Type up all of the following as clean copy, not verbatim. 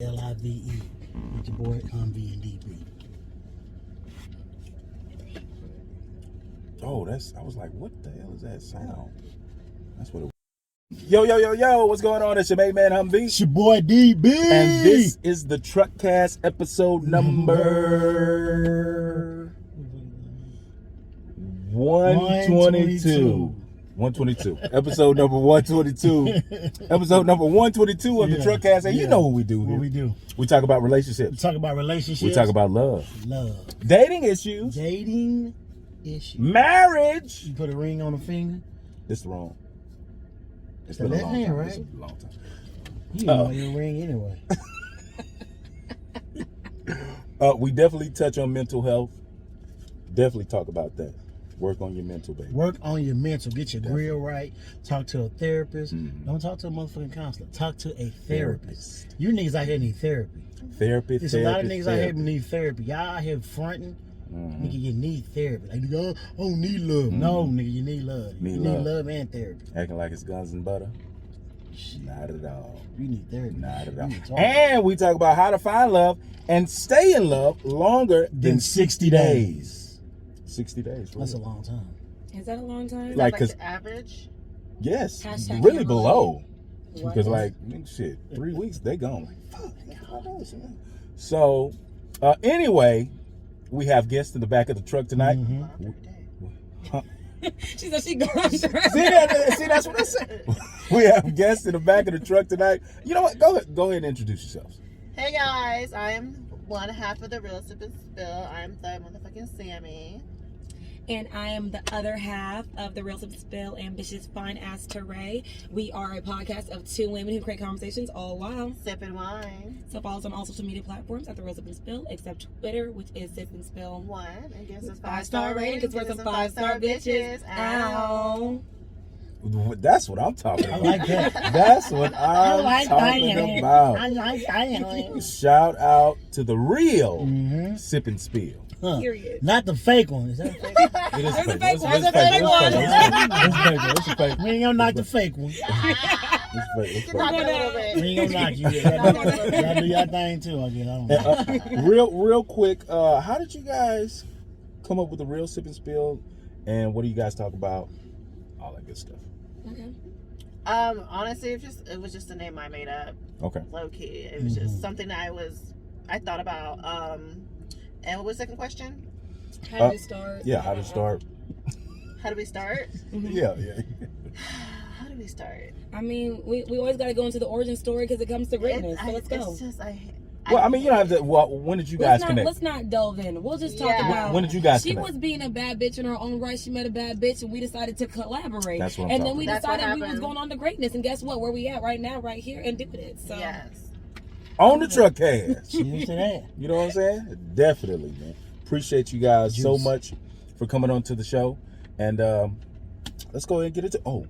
LIVE with your boy V and DB. Oh, I was like, what the hell is that sound? That's what it was. Yo, what's going on? It's your main man Humvee. It's your boy DB. And this is the Truckcast episode number 122. 122. Episode number 122. Episode number 122 of the Truckcast. And you know what we do here. What we do. We talk about relationships. We talk about relationships. We talk about love. Dating issues. Marriage. Marriage. You put a ring on the finger. It's wrong. It's been a long time. Right? It's a long time. You know your ring anyway. We definitely touch on mental health. Definitely talk about that. Work on your mental, baby. Work on your mental. Get your grill right. Talk to a therapist. Don't talk to a motherfucking counselor. Talk to a therapist. You niggas out here need therapy. There's a lot of niggas out here who need therapy. Y'all out here fronting. Nigga, you need therapy. Like, nigga, I don't need love. No, nigga, you need love. You need love and therapy. Acting like it's guns and butter. Not at all. You need therapy. Not at all. And we talk about how to find love and stay in love longer than 60 days. 60 days. Really. That's a long time. Is that a long time? Like the average? Yes. Hashtag really below. What? Because like, shit, 3 weeks, they gone. Like, fuck. So, anyway, we have guests in the back of the truck tonight. She said she going. See, that's what I said. We have guests in the back of the truck tonight. You know what? Go ahead and introduce yourselves. Hey guys, I'm one half of the Real Sip and Spill. I'm the motherfucking Sammy. And I am the other half of the Real Sip and Spill Ambitious Fine Ass Teray. We are a podcast of two women who create conversations all while sipping wine. So follow us on all social media platforms at the Real Sip and Spill, except Twitter, which is Sip and Spill. One, and gives us 5-star rating because we're some 5-star bitches. Ow. That's what I'm talking about. I like that. That's what I'm talking about. I like that. Shout out to the real Sip and Spill. Period. Not the fake one. Is that fake? It is There's fake. a fake one. It's fake. We ain't gonna knock the fake one. It's Knock fake. it a little bit. We ain't gonna knock you. Y'all do your thing too. I guess. Real quick, how did you guys come up with the Real Sip and Spill, and what do you guys talk about? All that good stuff. Okay. Honestly, it was just a name I made up. Okay. Low key. It was just something that I thought about. And what was the second question? How do we start? Yeah, how to start. How do we start? Yeah. How do we start? I mean, we always got to go into the origin story because it comes to greatness. So let's go. It's just, Well, I mean, you don't have to. Well, when did you guys connect? Let's not delve in. We'll just talk about. When did you guys She connect? was being a bad bitch in her own right. She met a bad bitch, and we decided to collaborate. That's what I'm and talking then we about. decided we That's what was going on to greatness. And guess what? Where we at right now, right here, and doing it. So yes. On the Truckcast. Cheers to that. You know what I'm saying? Definitely, man. Appreciate you guys so much for coming on to the show. And let's go ahead and get into. Oh,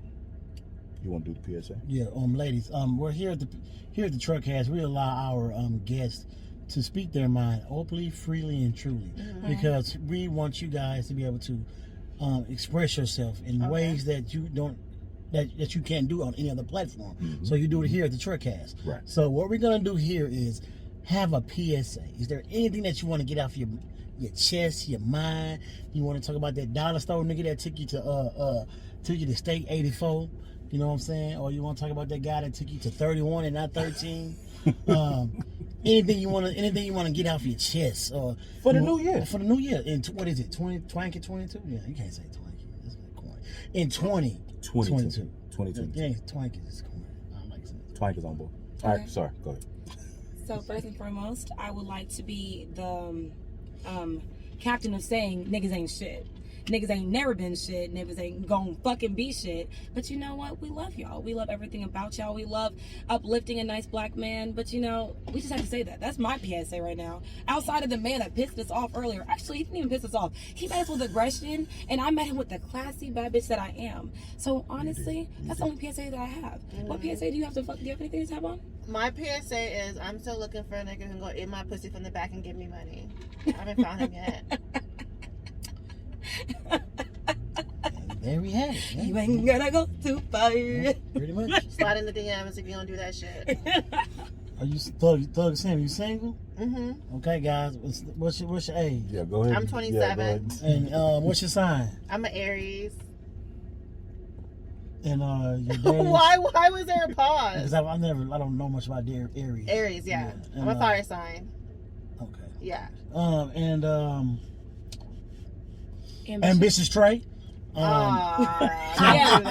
you want to do the PSA? Yeah, ladies, we're here at the Truckcast. We allow our guests to speak their mind openly, freely, and truly, because we want you guys to be able to express yourself in ways that you don't. That you can't do on any other platform. So you do it here at the Truckcast. Right. So what we're gonna do here is have a PSA. Is there anything that you want to get off your chest, your mind? You want to talk about that dollar store nigga that took you to State 84? You know what I'm saying? Or you want to talk about that guy that took you to 31 and not 13? Anything you want to get off your chest, or For the new year. For the new year. In what is it? 22? Yeah, you can't say 20. That's corny. In 2022. 22. Yeah, Twank is corny. I don't like saying it. Twank is on board. All right, sorry. Go ahead. So first and foremost, I would like to be the captain of saying niggas ain't shit. Niggas ain't never been shit. Niggas ain't gon' fucking be shit. But you know what? We love y'all. We love everything about y'all. We love uplifting a nice black man. But you know, we just have to say that. That's my PSA right now. Outside of the man that pissed us off earlier. Actually, he didn't even piss us off. He met us with aggression, and I met him with the classy bad bitch that I am. So honestly, that's the only PSA that I have. What PSA do you have to fuck? Do you have anything to tap on? My PSA is I'm still looking for a nigga who can go eat my pussy from the back and give me money. I haven't found him yet. There we have it. You ain't gonna go too far. Pretty much. Slide in the DMs if you don't do that shit. Are you Thug Sam? You single? Mm-hmm. Okay, guys. What's your age? Yeah, go ahead. I'm 27. Yeah, go ahead. And what's your sign? I'm an Aries. And your days? Why was there a pause? Because I don't know much about Aries. Aries, yeah. And, I'm a fire sign. Okay. Yeah. And ambitious trait. Yeah, he tried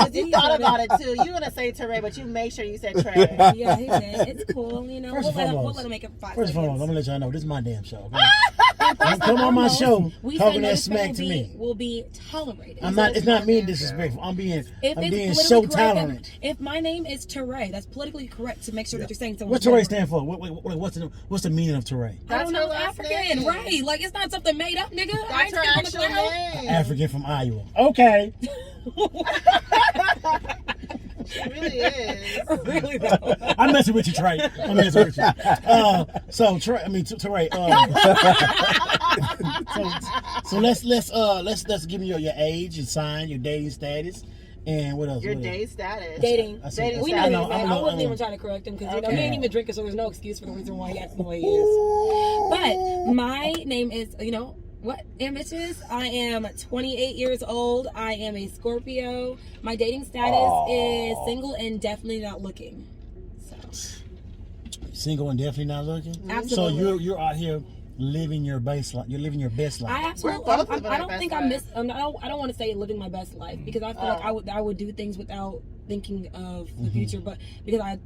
it. You thought about it too. You were gonna say Teray, but you make sure you said Trey. Yeah, he did. It's cool, you know. We'll let him make it 5 First and foremost, seconds. I'm gonna let y'all know this is my damn show. Okay? Don't come on my show talking that smack to me. Will be tolerated. I'm not. It's not mean disrespectful. I'm being If so tolerant. If my name is Teray, that's politically correct to make sure that you're saying something. What's Teray stand for? What's the meaning of Teray? I don't know. That's her last African, name. right? Like it's not something made up, nigga. I That's ain't her speaking on the actual cloud. name. African from Iowa. Okay. She really is. Really though. I'm messing with you, Trey. I'm messing with you. So Trey, Teray. Let's give me your age, your sign, your dating status, and what else? Your day status. Dating. I see. We know I he's know, that. I'm I a wasn't little- even trying to correct him because Okay. he ain't even drinking, so there's no excuse for the reason why he acts the way he is. But my name is, what ambitious? I am 28 years old. I am a Scorpio. My dating status is single and definitely not looking. So Single and definitely not looking. Absolutely. So you're out here living your best life. You're living your best life. I absolutely. We're both living I our don't best think I life. miss. I don't want to say living my best life because I feel like I would do things without thinking of the future. But because I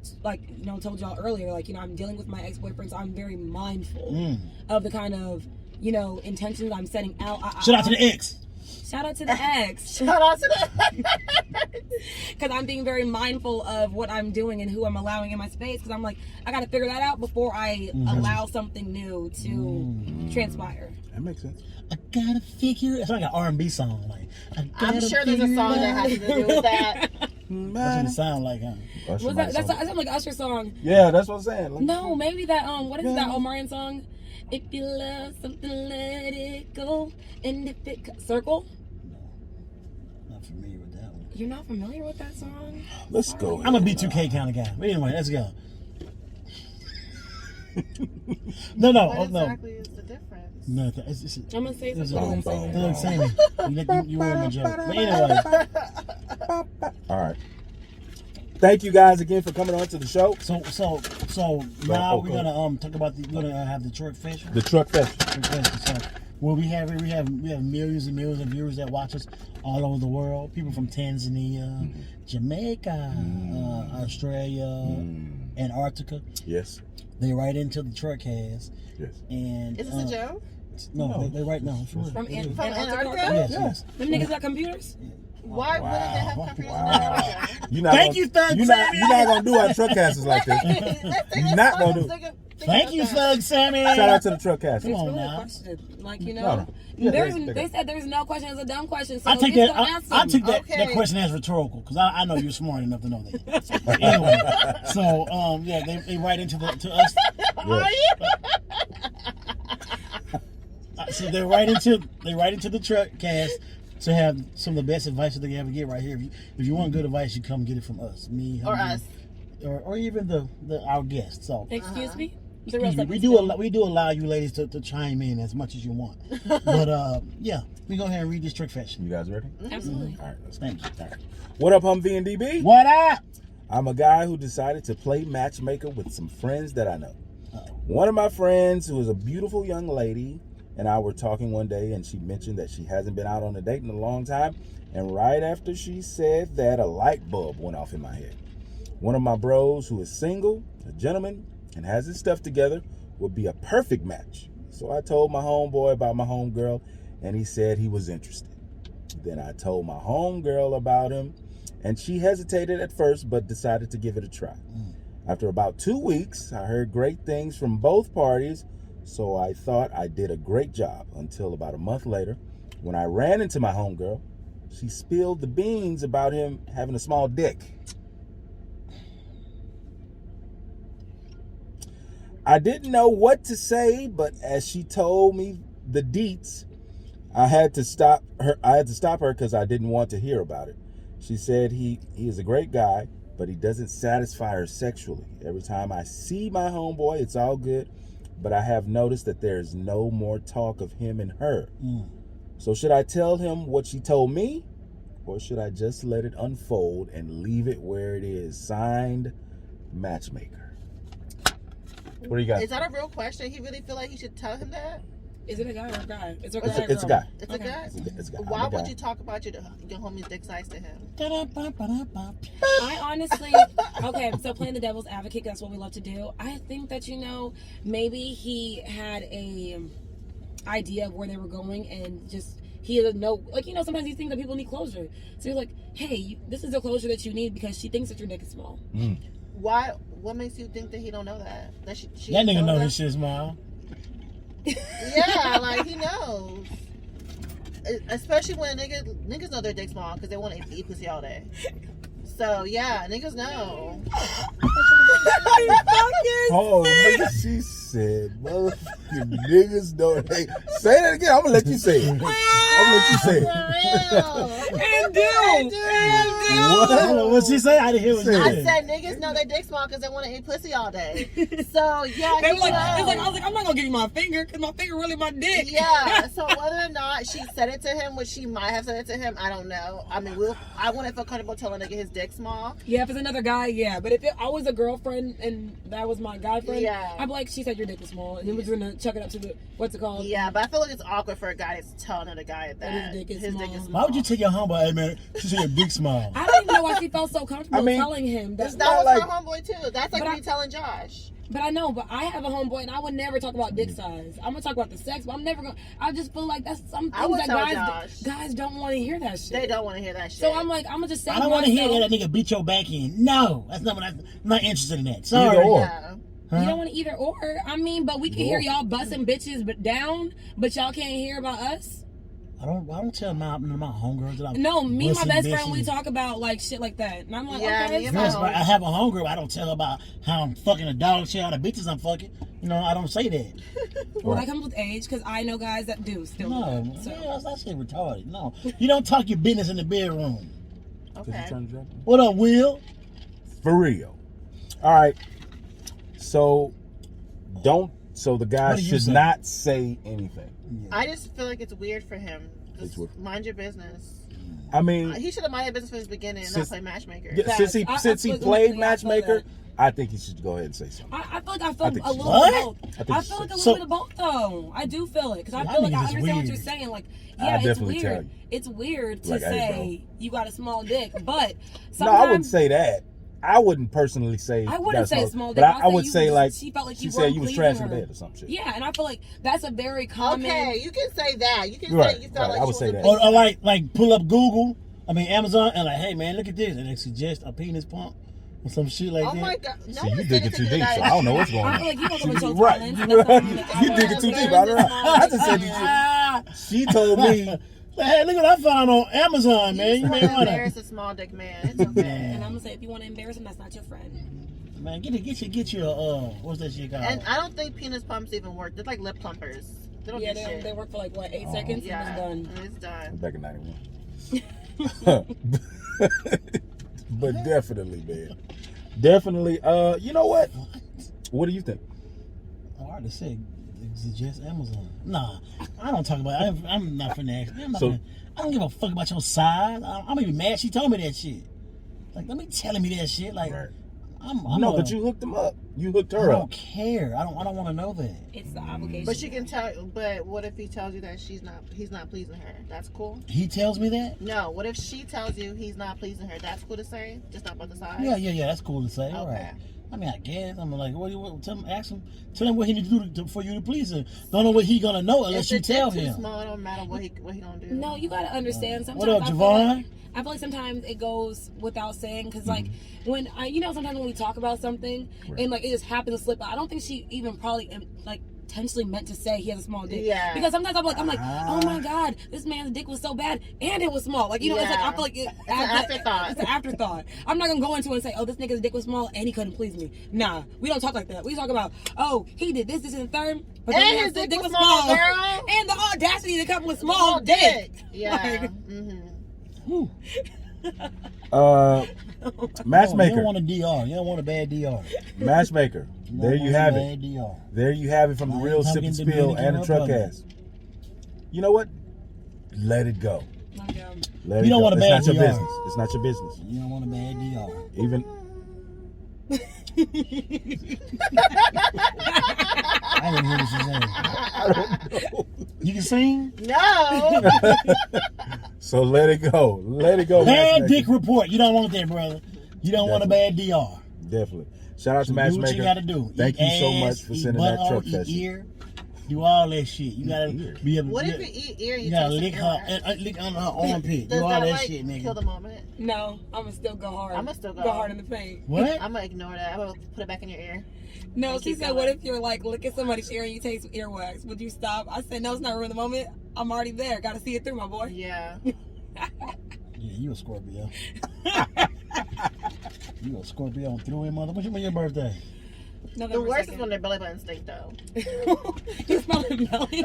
told y'all earlier, I'm dealing with my ex-boyfriend, so I'm very mindful of the kind of intentions I'm setting out. Shout out to the ex. Shout out to the ex. Shout out to that. Because I'm being very mindful of what I'm doing and who I'm allowing in my space. Because I'm like, I got to figure that out before I allow something new to transpire. That makes sense. I gotta figure. It's like an R&B song. Like I'm sure there's a song that has to do with that. That's what it sound like, huh? Usher Was might that song. sounds like an Usher song? Yeah, that's what I'm saying. Like, No, maybe that what is that Omarion song? If you love something, let it go. And if it circle. Not familiar with that one. You're not familiar with that song? Let's go. I'm a B2K kind of guy. But anyway, let's go. No. What No. exactly is the difference? No, it's I'm gonna say it's something. Boom, Saying. boom. you were my joke. But anyway, All right. Thank you guys again for coming on to the show. so now okay. we're gonna talk about we're gonna have the truck fashion. The Truck Fest. So what we have here, we have millions and millions of viewers that watch us all over the world. People from Tanzania, Jamaica, Australia, Antarctica. Yes. They write into the Truckcast. Yes. And Is this a joke? No, they write no. For real. From It is. Antarctica? Yes. Them niggas got computers? Why wouldn't they have computers in Wow. America? Thank you, Thug You're Sammy. not gonna do our Truckcasters like this. You're not gonna do. Thank you, Thug Sammy. Shout out to the Truckcasters. Come on Really a now. question. Like, No. Yeah, they said there's no question, it's a dumb question. So I take just that. don't answer I them. took that Okay. question as rhetorical because I know you're smart enough to know that. But anyway, so they write into to us. Are you? So they write into the Truckcast to have some of the best advice that they ever get right here. If you want good advice, you come get it from us, me, Or Humby, us. or even our guests. So. Excuse me? Excuse me, we do allow you ladies to chime in as much as you want, but yeah, we go ahead and read this trick fashion. You guys ready? Absolutely. All right, let's Thank you. All right. What up, Humvee and DB? What up? I'm a guy who decided to play matchmaker with some friends that I know. One of my friends, who is a beautiful young lady, and I were talking one day, and she mentioned that she hasn't been out on a date in a long time, and right after she said that, a light bulb went off in my head. One of my bros, who is single, a gentleman, and has his stuff together, would be a perfect match. So I told my homeboy about my homegirl, and he said he was interested. Then I told my homegirl about him, and she hesitated at first, but decided to give it a try. After about 2 weeks, I heard great things from both parties, so I thought I did a great job until about a month later, when I ran into my homegirl. She spilled the beans about him having a small dick. I didn't know what to say, but as she told me the deets, I had to stop her because I didn't want to hear about it. She said he is a great guy, but he doesn't satisfy her sexually. Every time I see my homeboy, it's all good, but I have noticed that there's no more talk of him and her. So should I tell him what she told me, or should I just let it unfold and leave it where it is? Signed, Matchmaker. What do you got? Is that a real question? He really feel like he should tell him that? Is it a guy or a guy? It's a It's guy. a, it's a guy. It's a guy. It's a guy. Why I'm a would guy. you talk about your homie's dick size to him? I honestly, okay, so playing the devil's advocate, that's what we love to do. I think that, maybe he had a idea of where they were going and just, he doesn't know, sometimes you think that people need closure. So you're like, hey, this is the closure that you need because she thinks that your dick is small. Why? What makes you think that he don't know that? That she That nigga know that? his shit small. Yeah, like he knows. Especially when niggas know their dick small because they want to eat pussy all day. So yeah, niggas know. Oh, nigga, she said, motherfucking niggas know. Hey, say that again. I'm gonna let you say it. I'm gonna let you say it. And do. What she say? I didn't hear what she I said. said niggas know their dick small because they want to eat pussy all day. So yeah, They he were like, knows. it's like, I was like, I'm not gonna give you my finger because my finger really my dick. Yeah, so whether or not she said it to him, which she might have said it to him, I don't know. I mean, I wouldn't feel comfortable telling a nigga his dick small. Yeah, if it's another guy, yeah. But if I was a girlfriend and that was my guy friend, Yeah. I'd be like, she said your dick was small, and then we're just gonna chuck it up to the what's it called? Yeah, but I feel like it's awkward for a guy to tell another guy that his dick is his small. dick is small. Why would you tell your homeboy, hey man, she said your dick small? I don't even know why she felt so comfortable I mean, telling him that. That was like- her homeboy too. That's like But me telling Josh. But I know, but I have a homeboy, and I would never talk about dick size. I'm gonna talk about the sex, but I'm never gonna. I just feel like that's some I things would that tell guys don't want to hear that shit. They don't want to hear that shit. So I'm like, I'm gonna just say. I don't want to hear that nigga beat your back in. No, that's not what I'm not interested in that. Sorry. Either or. Yeah. Huh? You don't want to either or. I mean, but we can hear y'all busting bitches but down, but y'all can't hear about us. I don't tell my homegirls that I'm No, me and my busting best friend, we bitches. talk about like shit like that, and I'm like, Yeah, okay, me it's and my fine. Yes, but I have a homegirl, but I don't tell her about how I'm fucking a dog shit out of bitches I'm fucking. I don't say that. Well, that comes with age, because I know guys that do still. No, do that, so. yeah, that shit retarded. No, you don't talk your business in the bedroom. Did you Okay. turn the drop on? What up, Will? For real. All right. So the guy What do you should say? not say anything. I just feel like it's weird for him. It's Just weird. mind your business. I mean, He should have minded business from the beginning and not Since- play matchmaker. yeah, since he I since he feel- played yeah, I feel matchmaker, that. I think he should go ahead and say something. I feel like I I feel think a she's- little What? bit of both. I think I she's- feel like a So- little bit of both though. I do feel it because I Y'all feel like I niggas is understand what weird. you're saying. Like, I'll yeah, it's definitely tell weird. you. It's weird to Like, hey, say you got a small dick, but No, sometimes I wouldn't say that. I wouldn't personally say. I wouldn't that's say not- small but dick. I would you say just- like she felt like she you said weren't you was pleasing trash in her. bed or some shit. Yeah, and I feel like that's a very common. Okay, you can say that. You can Right, say you felt right, like I would you say wasn't that. Or like pull up Amazon, and like, hey man, look at this, and they suggest a penis pump or some shit like Oh that. my god! No See, one you said digging it too to deep, you so I don't know what's going I feel on. like you gonna come and show Right, talent. right. That's something that I You would digging too deep. understand. I just said she told me. Hey, look what I found on Amazon, man. You You may just wanna, embarrass a small dick man. It's okay. And I'm gonna say, if you want to embarrass him, that's not your friend. man, get your what's that shit called? And I don't think penis pumps even work. They're like lip plumpers. They don't Yeah, do shit. they work for like what 8 Oh. seconds Yeah, and it's done. and it's done. Back in '91. But definitely, man. Definitely. You know what? What do you think? Oh, I already said suggest Amazon. Nah, I don't talk about. I'm not finna ask. I'm not So- finna, I don't give a fuck about your size. I'm even mad she told me that shit. Like, let me telling me that shit. Like, Right. I'm No, a- but you hooked him up. You hooked I her don't up. care. I don't want to know that. It's the obligation. But she can tell. But what if he tells you that he's not pleasing her? That's cool. He tells me that. No. What if she tells you he's not pleasing her? That's cool to say. Just not about the size. Yeah. That's cool to say. Okay. All right. I mean, I guess I'm like, tell him what he need to do for you to please him. Don't know what he gonna know unless you If the tell dick too him. small, it don't matter what he gonna do. No, you gotta understand. Sometimes What up, I feel Javon? like- I feel like sometimes it goes without saying, because like when sometimes when we talk about something Right. and like it just happens to slip out. I don't think she even probably like intentionally meant to say he has a small dick. Yeah. Because sometimes I'm like, oh my god, this man's dick was so bad and it was small. Like it's like I feel like It's an afterthought. It's an afterthought. I'm not gonna go into it and say, oh, this nigga's dick was small and he couldn't please me. Nah, we don't talk like that. We talk about, oh, he did this, and the third, but And then his the dick was small, girl. and the audacity to come with small dick. Yeah. Like, Mm-hmm. Whew. Matchmaker. You don't want a DR. You don't want a bad DR. Matchmaker. You There don't you want a have bad it. DR. There you have it from the I real ain't Sip talking and Spill Dominican and the Republic. Truckcast. You know what? Let it go. Let You it don't go. want a It's bad not your DR. business. It's not your business. You don't want a bad DR. Even I didn't hear what you saying. I don't know. You can sing? No. So let it go. Let it go. Bad Matchmaker. dick report. You don't want that, brother. You don't want a bad DR. Definitely. Shout out to So do Matchmaker. what you gotta do. Thank Eat you so ass, much for eat sending that butthole, truck eat session. ear. Do all that shit. You gotta Ear. be able. What if you eat ear and You you gotta taste lick the her, ear? lick on her armpit. Does Do all that that like shit, nigga. kill the moment? No, I'm gonna still go hard. I'ma still go. Go hard in the paint. What? I'm gonna ignore that. I'm gonna put it back in your ear. No, And she keep said, going. what if you're like licking somebody's ear and you taste earwax? Would you stop? I said, no, it's not ruin the moment. I'm already there. Gotta see it through, my boy. Yeah. Yeah, you a Scorpio. You a Scorpio through him, mother. When's your birthday? The November worst is 2nd. when their belly button stink though. You smell it belly.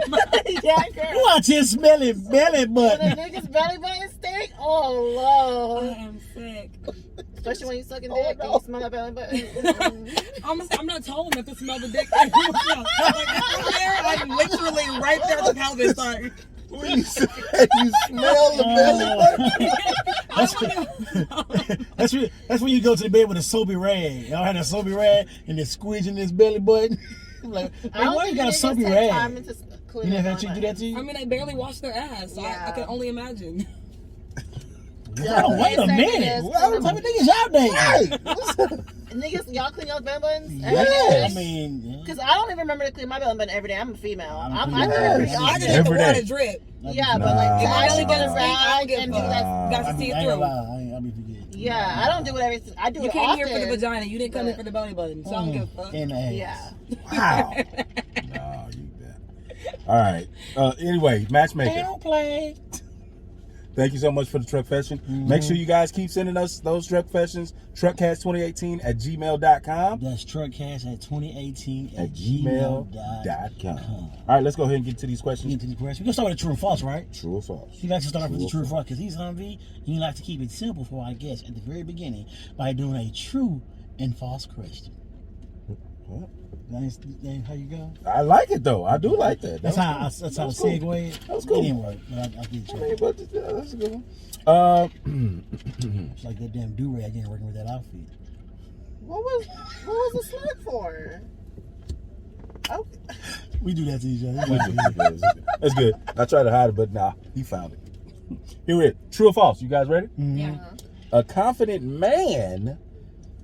Yeah, girl. You out here smelling belly When button. a nigga's belly button stink, oh I lord. am sick. Especially when you sucking Oh, dick no. and you smell that belly button. Mm-mm. I'm not telling them to smell the dick. Like, if it's there, I'm literally right there at the pelvis. Like, When you said you smell the belly button. That's when you go to the bed with a soapy rag. Y'all had a soapy rag and they're squeezing this belly button. Like, I don't why you think got a niggas soapy take time rag? into You cleaning never their had a chick do that to you? I mean, they barely wash their ass, so I Yeah. can only imagine. Yeah, Oh, wait a they say minute. this. What type of niggas y'all dating? Right. Niggas, y'all clean y'all belly buttons? Yeah, I mean, yeah. Because I don't even remember to clean my belly button every day. I'm a female. I'm I do it female. pretty Yes. I often. just let the Every day. water drip. Yeah, but Nah. like, If to my actually belly get a button stink, I don't rag give and a do fuck. that. Gotta I see it ain't through. gonna lie. I'll be forgetting. Yeah, I don't do it every. I do You it came often. here for the vagina. You didn't come here for the belly button, so I don't give a fuck. And the ass. Yeah. Wow. No, you bet. All right. Anyway, They Matchmaker. don't play. Thank you so much for the truck fashion. Make sure you guys keep sending us those truck fashions. Truckcast2018 at gmail.com. That's Truckcast at 2018 At gmail.com. All right, let's go ahead and get to these questions. Get to the question. We're gonna start with the true and false, right? True or false? He likes to start off with the True or true or false because he's Humvee and he likes to keep it simple for our guests at the very beginning by doing a true and false question. What? That how you go? I like it though. I do like that. That's how was the cool. segue. That was cool. It didn't work, but I did I try. mean, but that's a good one. It's like that damn do-rag ain't working with that outfit. What was the slug for? Oh, We do that to each other. That's good. I tried to hide it, but nah, he found it. Here it is. True or false? You guys ready? Mhm. Yeah. A confident man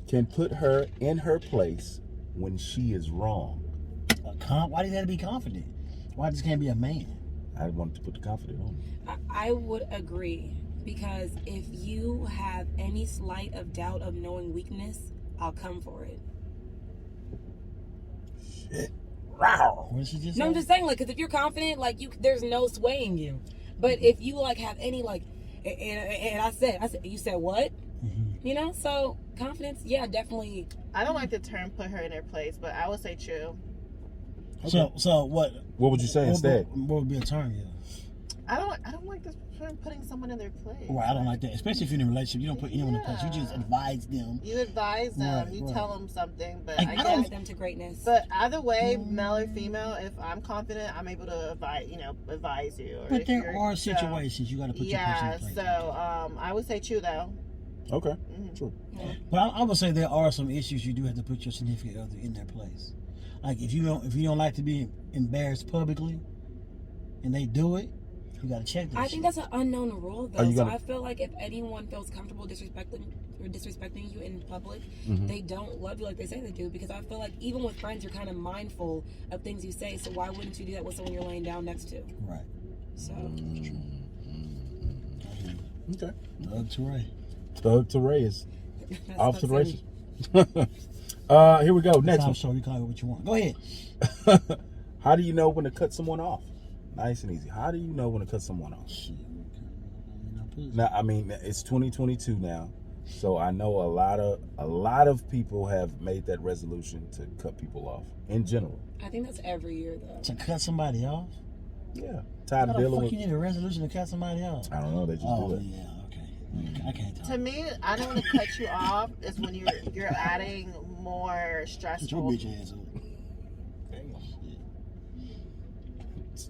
can put her in her place when she is wrong. Why does that have to be confident? Why just can't be a man? I wanted to put the confident on. I would agree, because if you have any slight of doubt of knowing weakness, I'll come for it. Shit. Wow. What did she just No, say? I'm just saying, like, because if you're confident, like, there's no swaying you. But if you like have any like, and I said, you said what? Mhm. You know, so confidence, yeah, definitely. I don't like the term "put her in her place," but I would say true. So what? What would you say instead? What would be a term? Yeah. I don't like this term putting someone in their place. Right, I don't like that. Especially if you're in a relationship, you don't put anyone in place. You just Yeah. advise them. You advise them, Right, you right. tell them something, but Like, I I guess. don't- Guide them to greatness. But either way, male or female, if I'm confident, I'm able to advise you. Or But if there you're- are so- situations you got to put your person Yeah, in place. so I would say true though. Okay. Mhm. True. But I would say there are some issues you do have to put your significant other in their place. Like if you don't like to be embarrassed publicly, and they do it, you got to check that. I think that's an unknown rule, Are though. you So gonna- I feel like if anyone feels comfortable disrespecting you in public, Mhm. they don't love you like they say they do. Because I feel like even with friends, you're kind of mindful of things you say. So why wouldn't you do that with someone you're laying down next to? Right. So Okay. Doug Teray. Thug to Ray is that's off to the upsetting. races. Here we go. Next Next time one. show you call it what you want. Go ahead. How do you know when to cut someone off? Nice and easy. How do you know when to cut someone off? Shit. You know, Now, I mean, it's 2022 now, so I know a lot of people have made that resolution to cut people off in general. I think that's every year, though. to cut somebody off. Yeah, How tired the of dealing fuck with. you need a resolution to cut somebody off? I don't know. They just Oh do it. yeah, okay. I can't talk. To me, I don't want to cut you off. Is when you're adding more Shut stressful. your bitch ass up.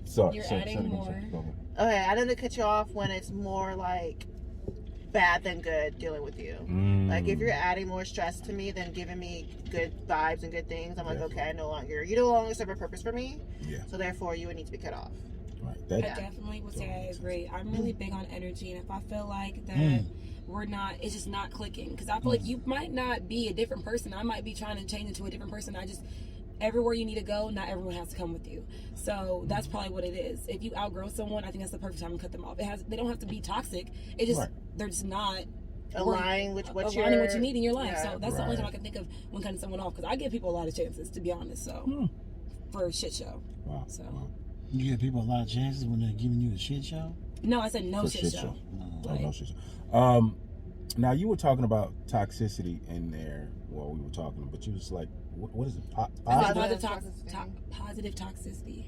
Sorry, You're sorry, adding sorry, more. sorry. Go ahead. Okay, I don't want to cut you off when it's more like bad than good dealing with you. Like if you're adding more stress to me than giving me good vibes and good things, I'm like, okay, you no longer serve a purpose for me. Yeah. So therefore, you would need to be cut off. Right. I That, definitely would say I agree. I'm really big on energy, and if I feel like that we're not, it's just not clicking. Because I feel like you might not be a different person. I might be trying to change into a different person. Everywhere you need to go, not everyone has to come with you. So that's probably what it is. If you outgrow someone, I think that's the perfect time to cut them off. They don't have to be toxic. It just they're just not Aligning with what you need in your life. Yeah. So that's the only time I can think of when cutting someone off. Because I give people a lot of chances, to be honest. So for a shit show. wow. So Wow. You give people a lot of chances when they're giving you a shit show. no, I said no For shit show. Oh, no shit show. Now you were talking about toxicity in there while we were talking, but you was like, what is it? Positive Positive toxicity.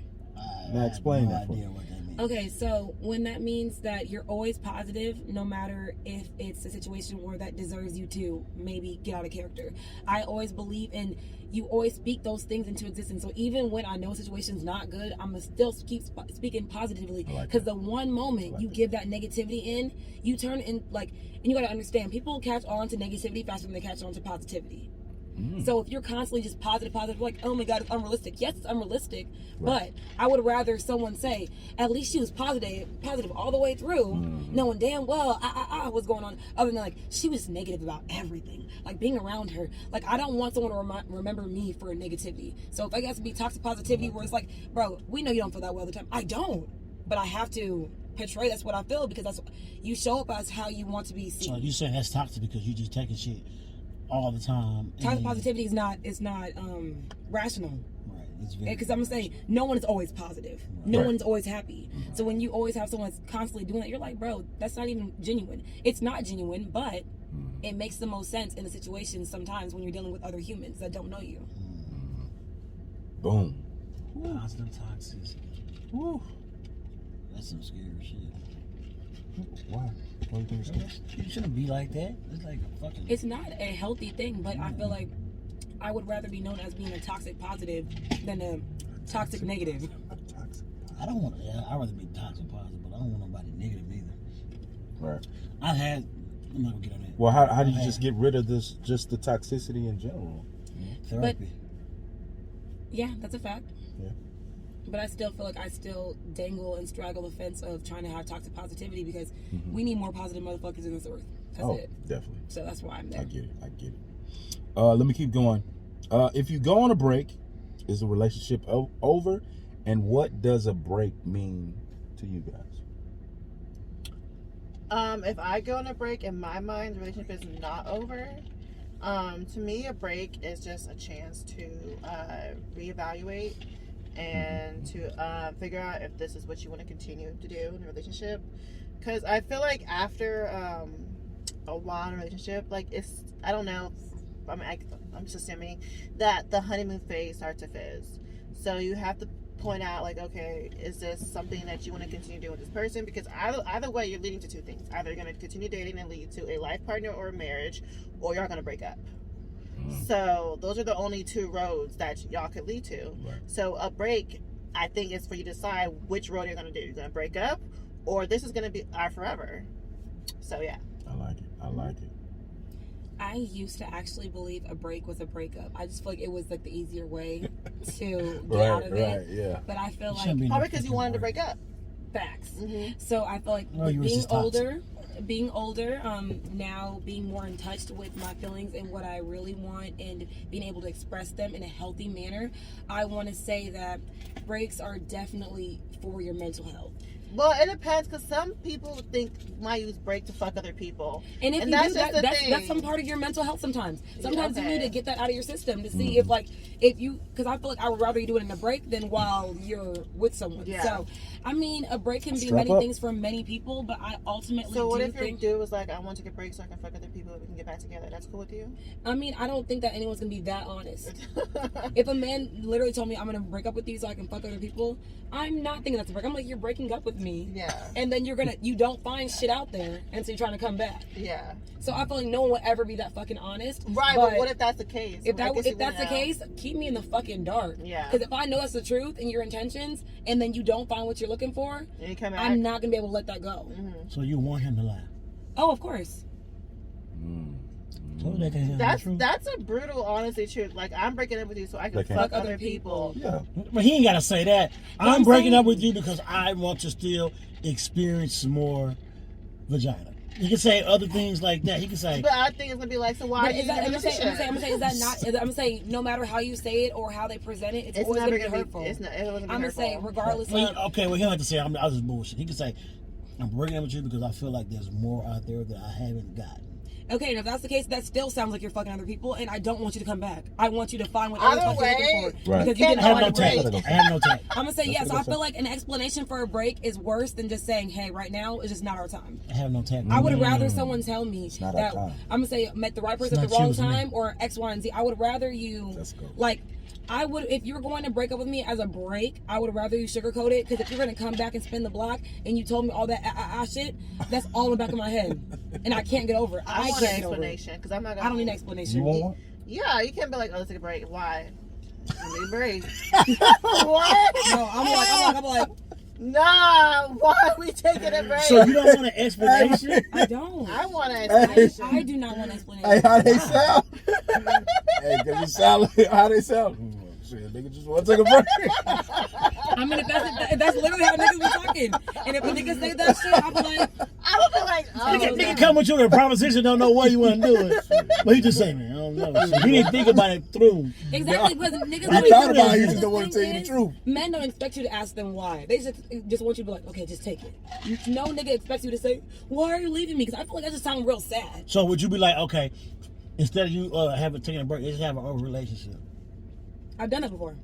Now explain no that for idea me. what that means. Okay, so when that means that you're always positive, no matter if it's a situation where that deserves you to maybe get out of character. I always believe in you always speak those things into existence. So even when I know a situation's not good, I'm gonna still keep speaking positively. Because the one moment you give that negativity in, you turn in and you gotta understand, people catch on to negativity faster than they catch on to positivity. So if you're constantly just positive, like, oh my God, it's unrealistic. Yes, it's unrealistic, but I would rather someone say, at least she was positive all the way through, knowing damn well what's going on, other than like, she was negative about everything. Like being around her, like I don't want someone to remember me for negativity. So if I got to be toxic positivity where it's like, bro, we know you don't feel that way all the time. I don't, but I have to portray that's what I feel because that's you show up as how you want to be seen. So you saying that's toxic because you just taking shit all the time. Toxic positivity is not rational. Right. It's very Because I'm gonna say no one is always positive. No one's always happy. So when you always have someone that's constantly doing that, you're like, bro, that's not even genuine. It's not genuine, but it makes the most sense in a situation sometimes when you're dealing with other humans that don't know you. Boom. positive toxicity. Woo. That's some scary shit. Why? Why do you think it's scary? You shouldn't be like that. It's like a fucking. It's not a healthy thing, but I feel like I would rather be known as being a toxic positive than a toxic negative. I don't want to. Yeah, I'd rather be toxic positive, but I don't want nobody negative either. Right. I've had. I'm not gonna get on that. Well, how do you just get rid of this? Just the toxicity in general. Therapy. Yeah, that's a fact. Yeah. But I still feel like I still dangle and straddle the fence of trying to have toxic positivity because we need more positive motherfuckers in this earth. That's it. Definitely. So that's why I'm there. I get it. Let me keep going. If you go on a break, is the relationship over? And what does a break mean to you guys? If I go on a break, in my mind, the relationship is not over. To me, a break is just a chance to reevaluate and to figure out if this is what you want to continue to do in a relationship. Because I feel like after a while in a relationship, like I don't know. I'm just assuming that the honeymoon phase starts to fizz. So you have to point out, like, okay, is this something that you want to continue doing with this person? Because either way, you're leading to two things. Either you're going to continue dating and lead to a life partner or a marriage, or you're going to break up. So those are the only two roads that y'all could lead to. Right. So a break, I think, is for you to decide which road you're going to do. You're going to break up, or this is going to be our forever. So yeah. I like it. I used to actually believe a break was a breakup. I just feel like it was like the easier way to get out of it. Yeah. But I feel like Probably because you wanted to break up. facts. Mm-hmm. So I feel like you was just toxic. being older, now being more in touch with my feelings and what I really want and being able to express them in a healthy manner, I want to say that breaks are definitely for your mental health. Well, it depends, because some people might use break to fuck other people. And if And you that's do just that, the that's thing. some part of your mental health sometimes. Sometimes you Okay. need to get that out of your system to see because I feel like I would rather you do it in a break than while you're with someone. Yeah. So, I mean, a break can be Strap many up. things for many people, but I ultimately So what if your think, dude was like, I want to take a break so I can fuck other people and we can get back together? That's cool with you? I mean, I don't think that anyone's gonna be that honest. If a man literally told me I'm gonna break up with you so I can fuck other people, I'm not thinking that's a break. I'm like, you're breaking up with me. Yeah. And then you don't find shit out there, and so you're trying to come back. Yeah. So I feel like no one will ever be that fucking honest. Right, but what if that's the case? If that's the case, keep me in the fucking dark. Yeah. Because if I know that's the truth and your intentions, and then you don't find what you're looking for, I'm not gonna be able to let that go. Mm-hmm. So you want him to lie? Oh, of course. So they can handle the truth. That's a brutal honesty truth. Like, I'm breaking up with you so I can fuck other people. Yeah. But he ain't gotta say that. I'm breaking up with you because I want to still experience some more vagina. He can say other things like that. He can say. But I think it's gonna be like, so why are you in a relationship? I'm gonna say, is that not? I'm gonna say, no matter how you say it or how they present it, it's always never gonna be hurtful. It wasn't I'm gonna say, regardless of. He don't have to say I was just bullshit. He can say, I'm breaking up with you because I feel like there's more out there that I haven't gotten. Okay, and if that's the case, that still sounds like you're fucking other people, and I don't want you to come back. I want you to find what other fuck you're looking for. Right. Because you didn't I have find no a break. tact. I have no tact. I'm gonna say yes. So I feel like an explanation for a break is worse than just saying, "Hey, right now it's just not our time." I have no tact. I would rather someone tell me not that our time. I'm gonna say met the right person It's at the not wrong choosing me. time or X, Y, and Z. I would rather you Let's go. like. I would, if you're going to break up with me as a break, I would rather you sugarcoat it. Because if you're going to come back and spin the block and you told me all that shit, that's all in the back of my head, and I can't get over it. I want can't an get over it. explanation because I'm not gonna. I don't need an explanation. You want one? Yeah, you can't be like, oh, let's take a break. Why? I need a break. What? No, I'm like, Nah, why are we taking a break? So you don't want an explanation? I don't. I want an explanation. I do not want an explanation. Hey, how they sound? Hey, cause it sound like how they sound. Shit, nigga just want to take a break. I mean, if that's literally how niggas be talking. And if a nigga say that shit, I'll be like, I would be like, oh, Nigga come with you with a proposition, don't know what you want to do it. But he just say, man, I don't know. Shit. He didn't think about it through. exactly, because niggas I don't thought about it, the he just don't want to tell you the thing truth. is, men don't expect you to ask them why. They just want you to be like, okay, just take it. No nigga expects you to say, why are you leaving me? Because I feel like that just sounds real sad. So would you be like, okay, instead of you having taking a break, just have an open relationship? I've done it before.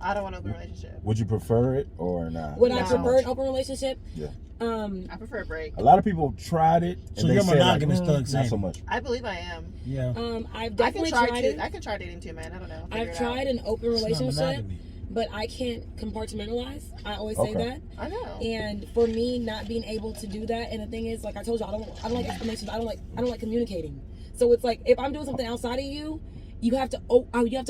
I don't want an open relationship. Would you prefer it or not? Would Not I so prefer much. an open relationship? Yeah. I prefer a break. A lot of people tried it. And So they you're said, monogamous, like, Thug not Sandy. so much. I believe I am. Yeah. I've definitely tried it. I can try dating too, man. I don't know. I've Figure it tried out. an open It's not relationship, monogamy. but I can't compartmentalize. I always say Okay. that. I know. And for me, not being able to do that, and the thing is, like I told you, I don't like explanations. I don't like communicating. So it's like if I'm doing something outside of you, you have to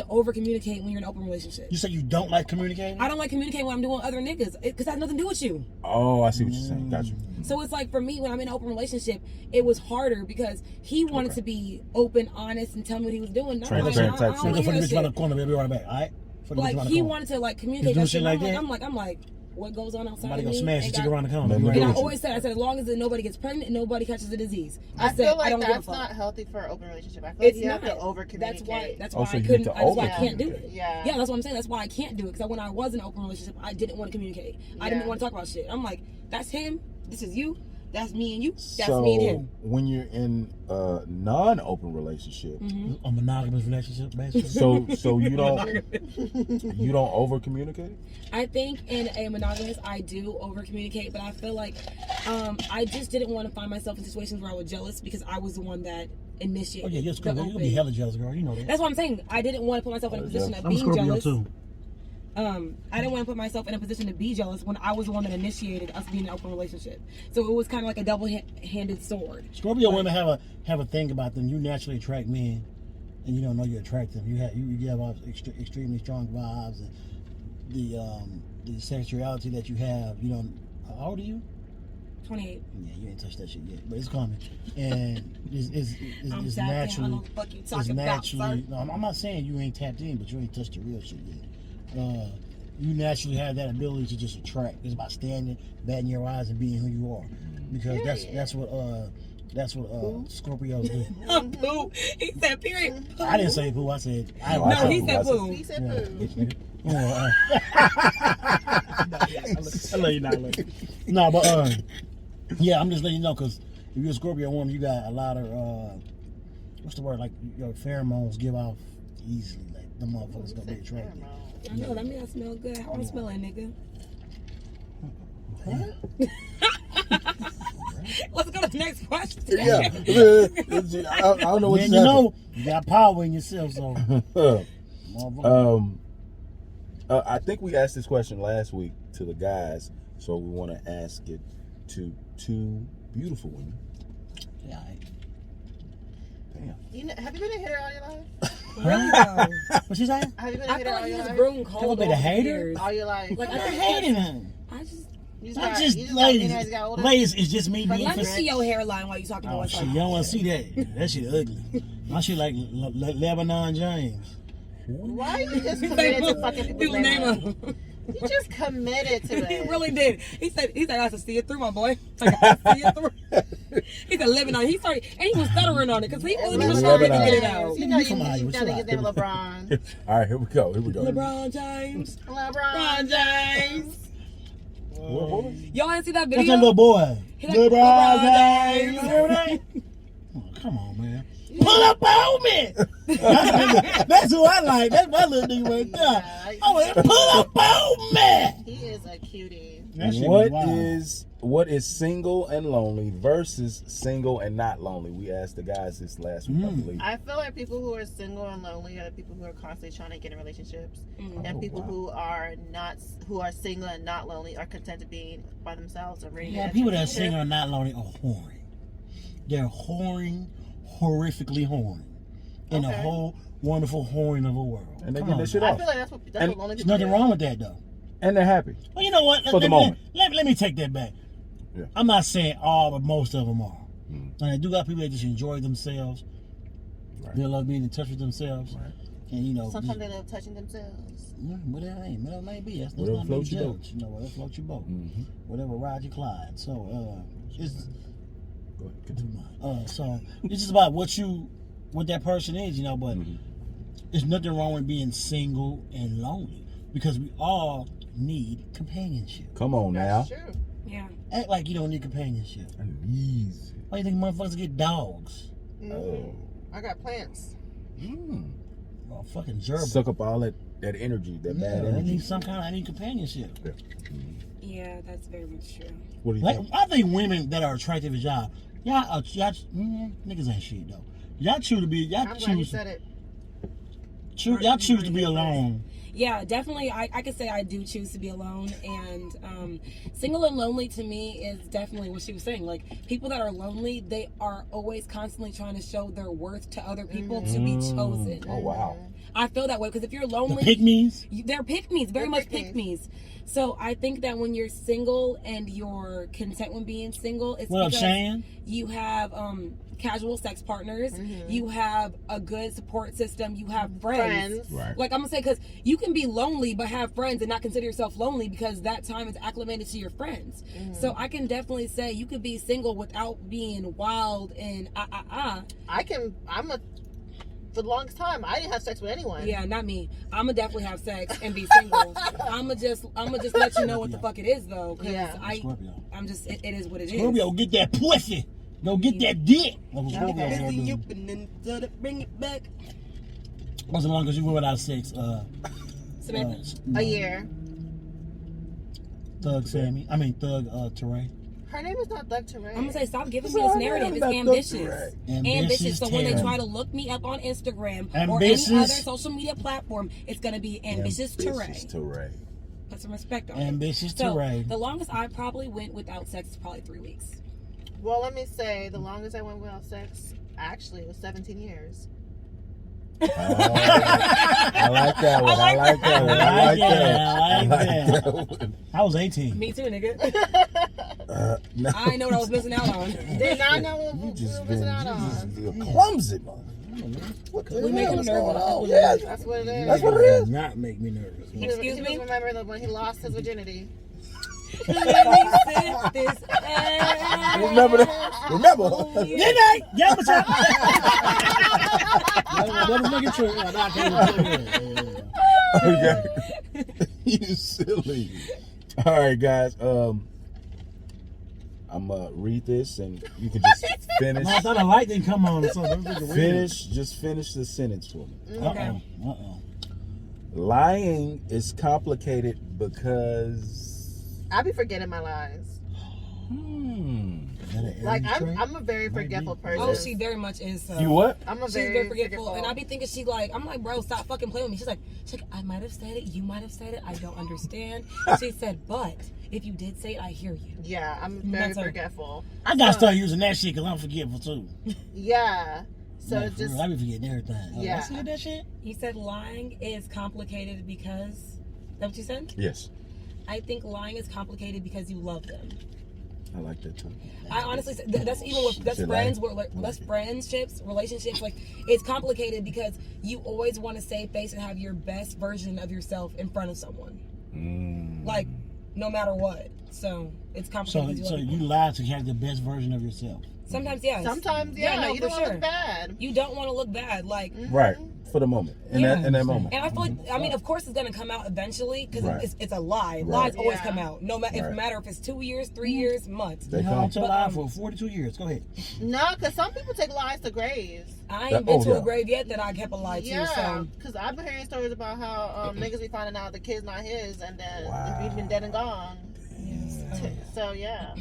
over communicate when you're in an open relationship. You say you don't like communicating? I don't like communicating when I'm doing with other niggas because that has nothing to do with you. Oh, I see what you're saying. Got you. So it's like for me when I'm in an open relationship, it was harder because he wanted to be open, honest, and tell me what he was doing. No, Transparent type So I for don't the hear bitch around the shit. corner, baby, right back. All right. For the bitch Like around the he corner. wanted to like communicate do that shit shit. like I'm that? like, I'm like, what goes on outside Somebody of gonna me? smash the ain't chick got- around the corner. Let me You right do And I with you. always said, as long as nobody gets pregnant and nobody catches the disease. I said, feel like don't give a that's fuck. not healthy for an open relationship. I feel It's like you not. have to over communicate. That's Oh, why so I you couldn't. need to That's why I can't do it. Yeah. Yeah, that's what I'm saying. That's why I can't do it. Because when I was in an open relationship, I didn't want to communicate. I didn't Yeah. want to talk about shit. I'm like, that's him. This is you. That's me and you. That's So me and him. when you're in a non-open relationship, A monogamous relationship, basically. so you don't over communicate. I think in a monogamous, I do over communicate, but I feel like I just didn't want to find myself in situations where I was jealous because I was the one that initiated. Oh yeah, you're the Scorpio. You'll be open. hella jealous, girl. You know that. That's what I'm saying. I didn't want to put myself in a position of I'm being Scorpio jealous. too. I didn't want to put myself in a position to be jealous when I was the one that initiated us being in an open relationship. So it was kind of like a double-handed sword. Scorpio women have a thing about them. You naturally attract men, and you don't know you attract them. You have all extremely strong vibes, and the sexuality that you have. You don't. How old are you? 28. Yeah, you ain't touched that shit yet, but it's coming, and it's I'm it's tapped in. I naturally. know what the fuck you It's talking about, sir. naturally. No, I'm not saying you ain't tapped in, but you ain't touched the real shit yet. You naturally have that ability to just attract. It's about standing, batting your eyes, and being who you are, because that's what Scorpios do. Pooh. He said period. Pooh. I didn't say poo. I said I No, No, I he said said poo. poo. He said Yeah. poo. I love you not. No, but yeah, I'm just letting you know because if you're a Scorpio woman, you got a lot of what's the word? Like your pheromones give off easily. Like the motherfuckers gonna be attracted. I know, that mean I smell good. How I'm smelling, nigga? Let's go to the next question. Yeah, I don't know what Man, you you know you got power in yourself, so motherfucker. I think we asked this question last week to the guys. So we want to ask it to two beautiful women. Yeah. Damn. You know, have you been a hitter all your life? Really though. What she saying? Have you been a I hitter feel all like you your just life? grown Talk cold about a over the hater? years. All your life. Like, I I hated him. I just You just Not got, just you just ladies. got, got older. Ladies, it's just me like, being let me for. see your hairline while you talking to Oh us. shit, y'all want to see that? That shit ugly. My shit like Lebanon James. Why are you just committed to fucking people's People's name names? on. You just committed to He it. really did. He said I have to see it through, my boy. Like, I have to see it through. He said Lebanon. He started and he was stuttering on it because he wasn't even trying to Lebanon. get it out. You know You from you Iowa, got chill niggas out. named LeBron. All right, here we go. LeBron James. LeBron. James. What was Y'all didn't see that What's video? that little boy? He like, LeBron LeBron James. James. Oh, come on, man. Pull up on me. That's who I like. That's my little nigga right there. Yeah, Oh, man, pull up on me. he is a cutie. That shit What was wild. what is single and lonely versus single and not lonely? We asked the guys this last week, I believe. I feel like people who are single and lonely are the people who are constantly trying to get in relationships, and Oh, people wow. who are single and not lonely are content to being by themselves or ready. Yeah, people that are single and not lonely are whoring. They're whoring, horrifically whoring. In a Okay. whole wonderful whoring of a world. And they Come get on, their shit man. I off. feel like that's what And lonely There's people nothing do. wrong with that, though. And they're happy. Well, you know what? For the moment. Let me take that back. Yeah. I'm not saying all, but most of them are. Mm. And I do got people that just enjoy themselves. Right. They love being in touch with themselves. Right. And, you know, Sometimes they love touching themselves. whatever it may be. That's Whatever not floats me your boat. judge. You know, whatever floats your boat. Mm-hmm. Whatever rides your Clyde. So, it's... Go ahead, continue. So it's just about what that person is, you know. But Mhm. there's nothing wrong with being single and lonely because we all need companionship. Come on That's now. true. Yeah. Act like you don't need companionship. Easy. Why you think motherfuckers get dogs? Oh. I got plants. Mm. Well, fucking gerbil. Suck up all that energy, that Yeah, bad I energy. need I need companionship. Yeah. Yeah, that's very much true. What do you Like, think? I think women that are attractive as y'all niggas ain't shit though. Y'all choose to be I'm glad you said it. y'all choose to be alone. Yeah, definitely. I could say I do choose to be alone, and single and lonely to me is definitely what she was saying. Like, people that are lonely, they are always constantly trying to show their worth to other people to be chosen. Oh, wow. I feel that way because if you're The lonely, pygmies. they're pick-me's, very They're much pick-me's. pick-me's. So I think that when you're single and you're content with being single, it's What up, because Shane? you have casual sex partners, you have a good support system, you have friends. Right. Like, I'm gonna say, because you can be lonely but have friends and not consider yourself lonely because that time is acclimated to your friends. So I can definitely say you could be single without being wild and For the longest time, I didn't have sex with anyone. Yeah, not me. I'ma definitely have sex and be single. I'ma just let you know what the fuck it is though, because Yeah. Scorpio. I'm just it is what it is. Scorpio, get that pussy. Go get that dick. That's what Scorpio Okay. gonna do. You and then bring it back. What's as long as you went without sex? Samantha. A year. Thug Sammy. I mean Thug Teray. Her name is not Doug Teray. I'm gonna say stop giving It's me this all right, narrative. I'm It's not ambitious. Ambitious. So when they Terror. try to look me up on Instagram Ambitious. or any other social media platform, it's gonna be ambitious Ambitious Teray. Teray. Put some respect on it. Ambitious So Teray. the longest I probably went without sex is probably 3 weeks. Well, let me say, the longest I went without sex, actually, it was 17 years. I like that one. I like that one. I like that one. I was 18. Me too, nigga. No. I didn't know what I was missing out on. Did not know what You we just were been missing out on. clumsy, man. What the We make hell him is going nervous. on? Yeah, That's what it is. that's what it is. Not make me nervous. Excuse He me? was remembering when he lost his virginity. Let me sit this ass. Remember that? Remember? Did I? Yeah, but that was making true. No, I can't Okay. You silly. All right, guys. I'm gonna read this, and you can just finish. I thought a light didn't come on. So that was looking weird. Just finish the sentence for me. Okay. Lying is complicated because. I be forgetting my lies. that an Like Aries trait? I'm a very Might forgetful be. person. Oh, she very much is. So. You what? I'm a She's very, very forgetful, and I be thinking I'm like, bro, stop fucking playing with me. She's like, I might have said it, you might have said it, I don't understand. She said, but if you did say it, I hear you. Yeah, I'm very That's her. forgetful. I gotta start using that shit because I'm forgetful too. Yeah. So Like, for just real, I be forgetting everything. Yeah. I said that shit. You said lying is complicated because. Is that what you said? Yes. I think lying is complicated because you love them. I like that too. I honestly, that's even with best Shit, friends, like- with best friendships, relationships. Like, it's complicated because you always want to save face and have your best version of yourself in front of someone. Like, no matter what. So it's complicated. So you lie to have the best version of yourself. Sometimes, yes. sometimes, Yeah, yeah, no, you don't for want to sure. look bad. You don't want to look bad. Like, Right. For the moment. In that moment. and I feel like, I mean, of course, it's gonna come out eventually because Right. it's a lie. Right. Lies always Yeah. come out. No matter Right. matter if it's 2 years, 3 years, months. They You come. know, to lie for 42 years. Go ahead. No, because some people take lies to graves. I That- ain't been oh, to yeah. a grave yet that I kept a lie to. Yeah, So because I've been hearing stories about how niggas be finding out the kid's not his, and then Wow. he's been dead and gone. Yeah. So yeah,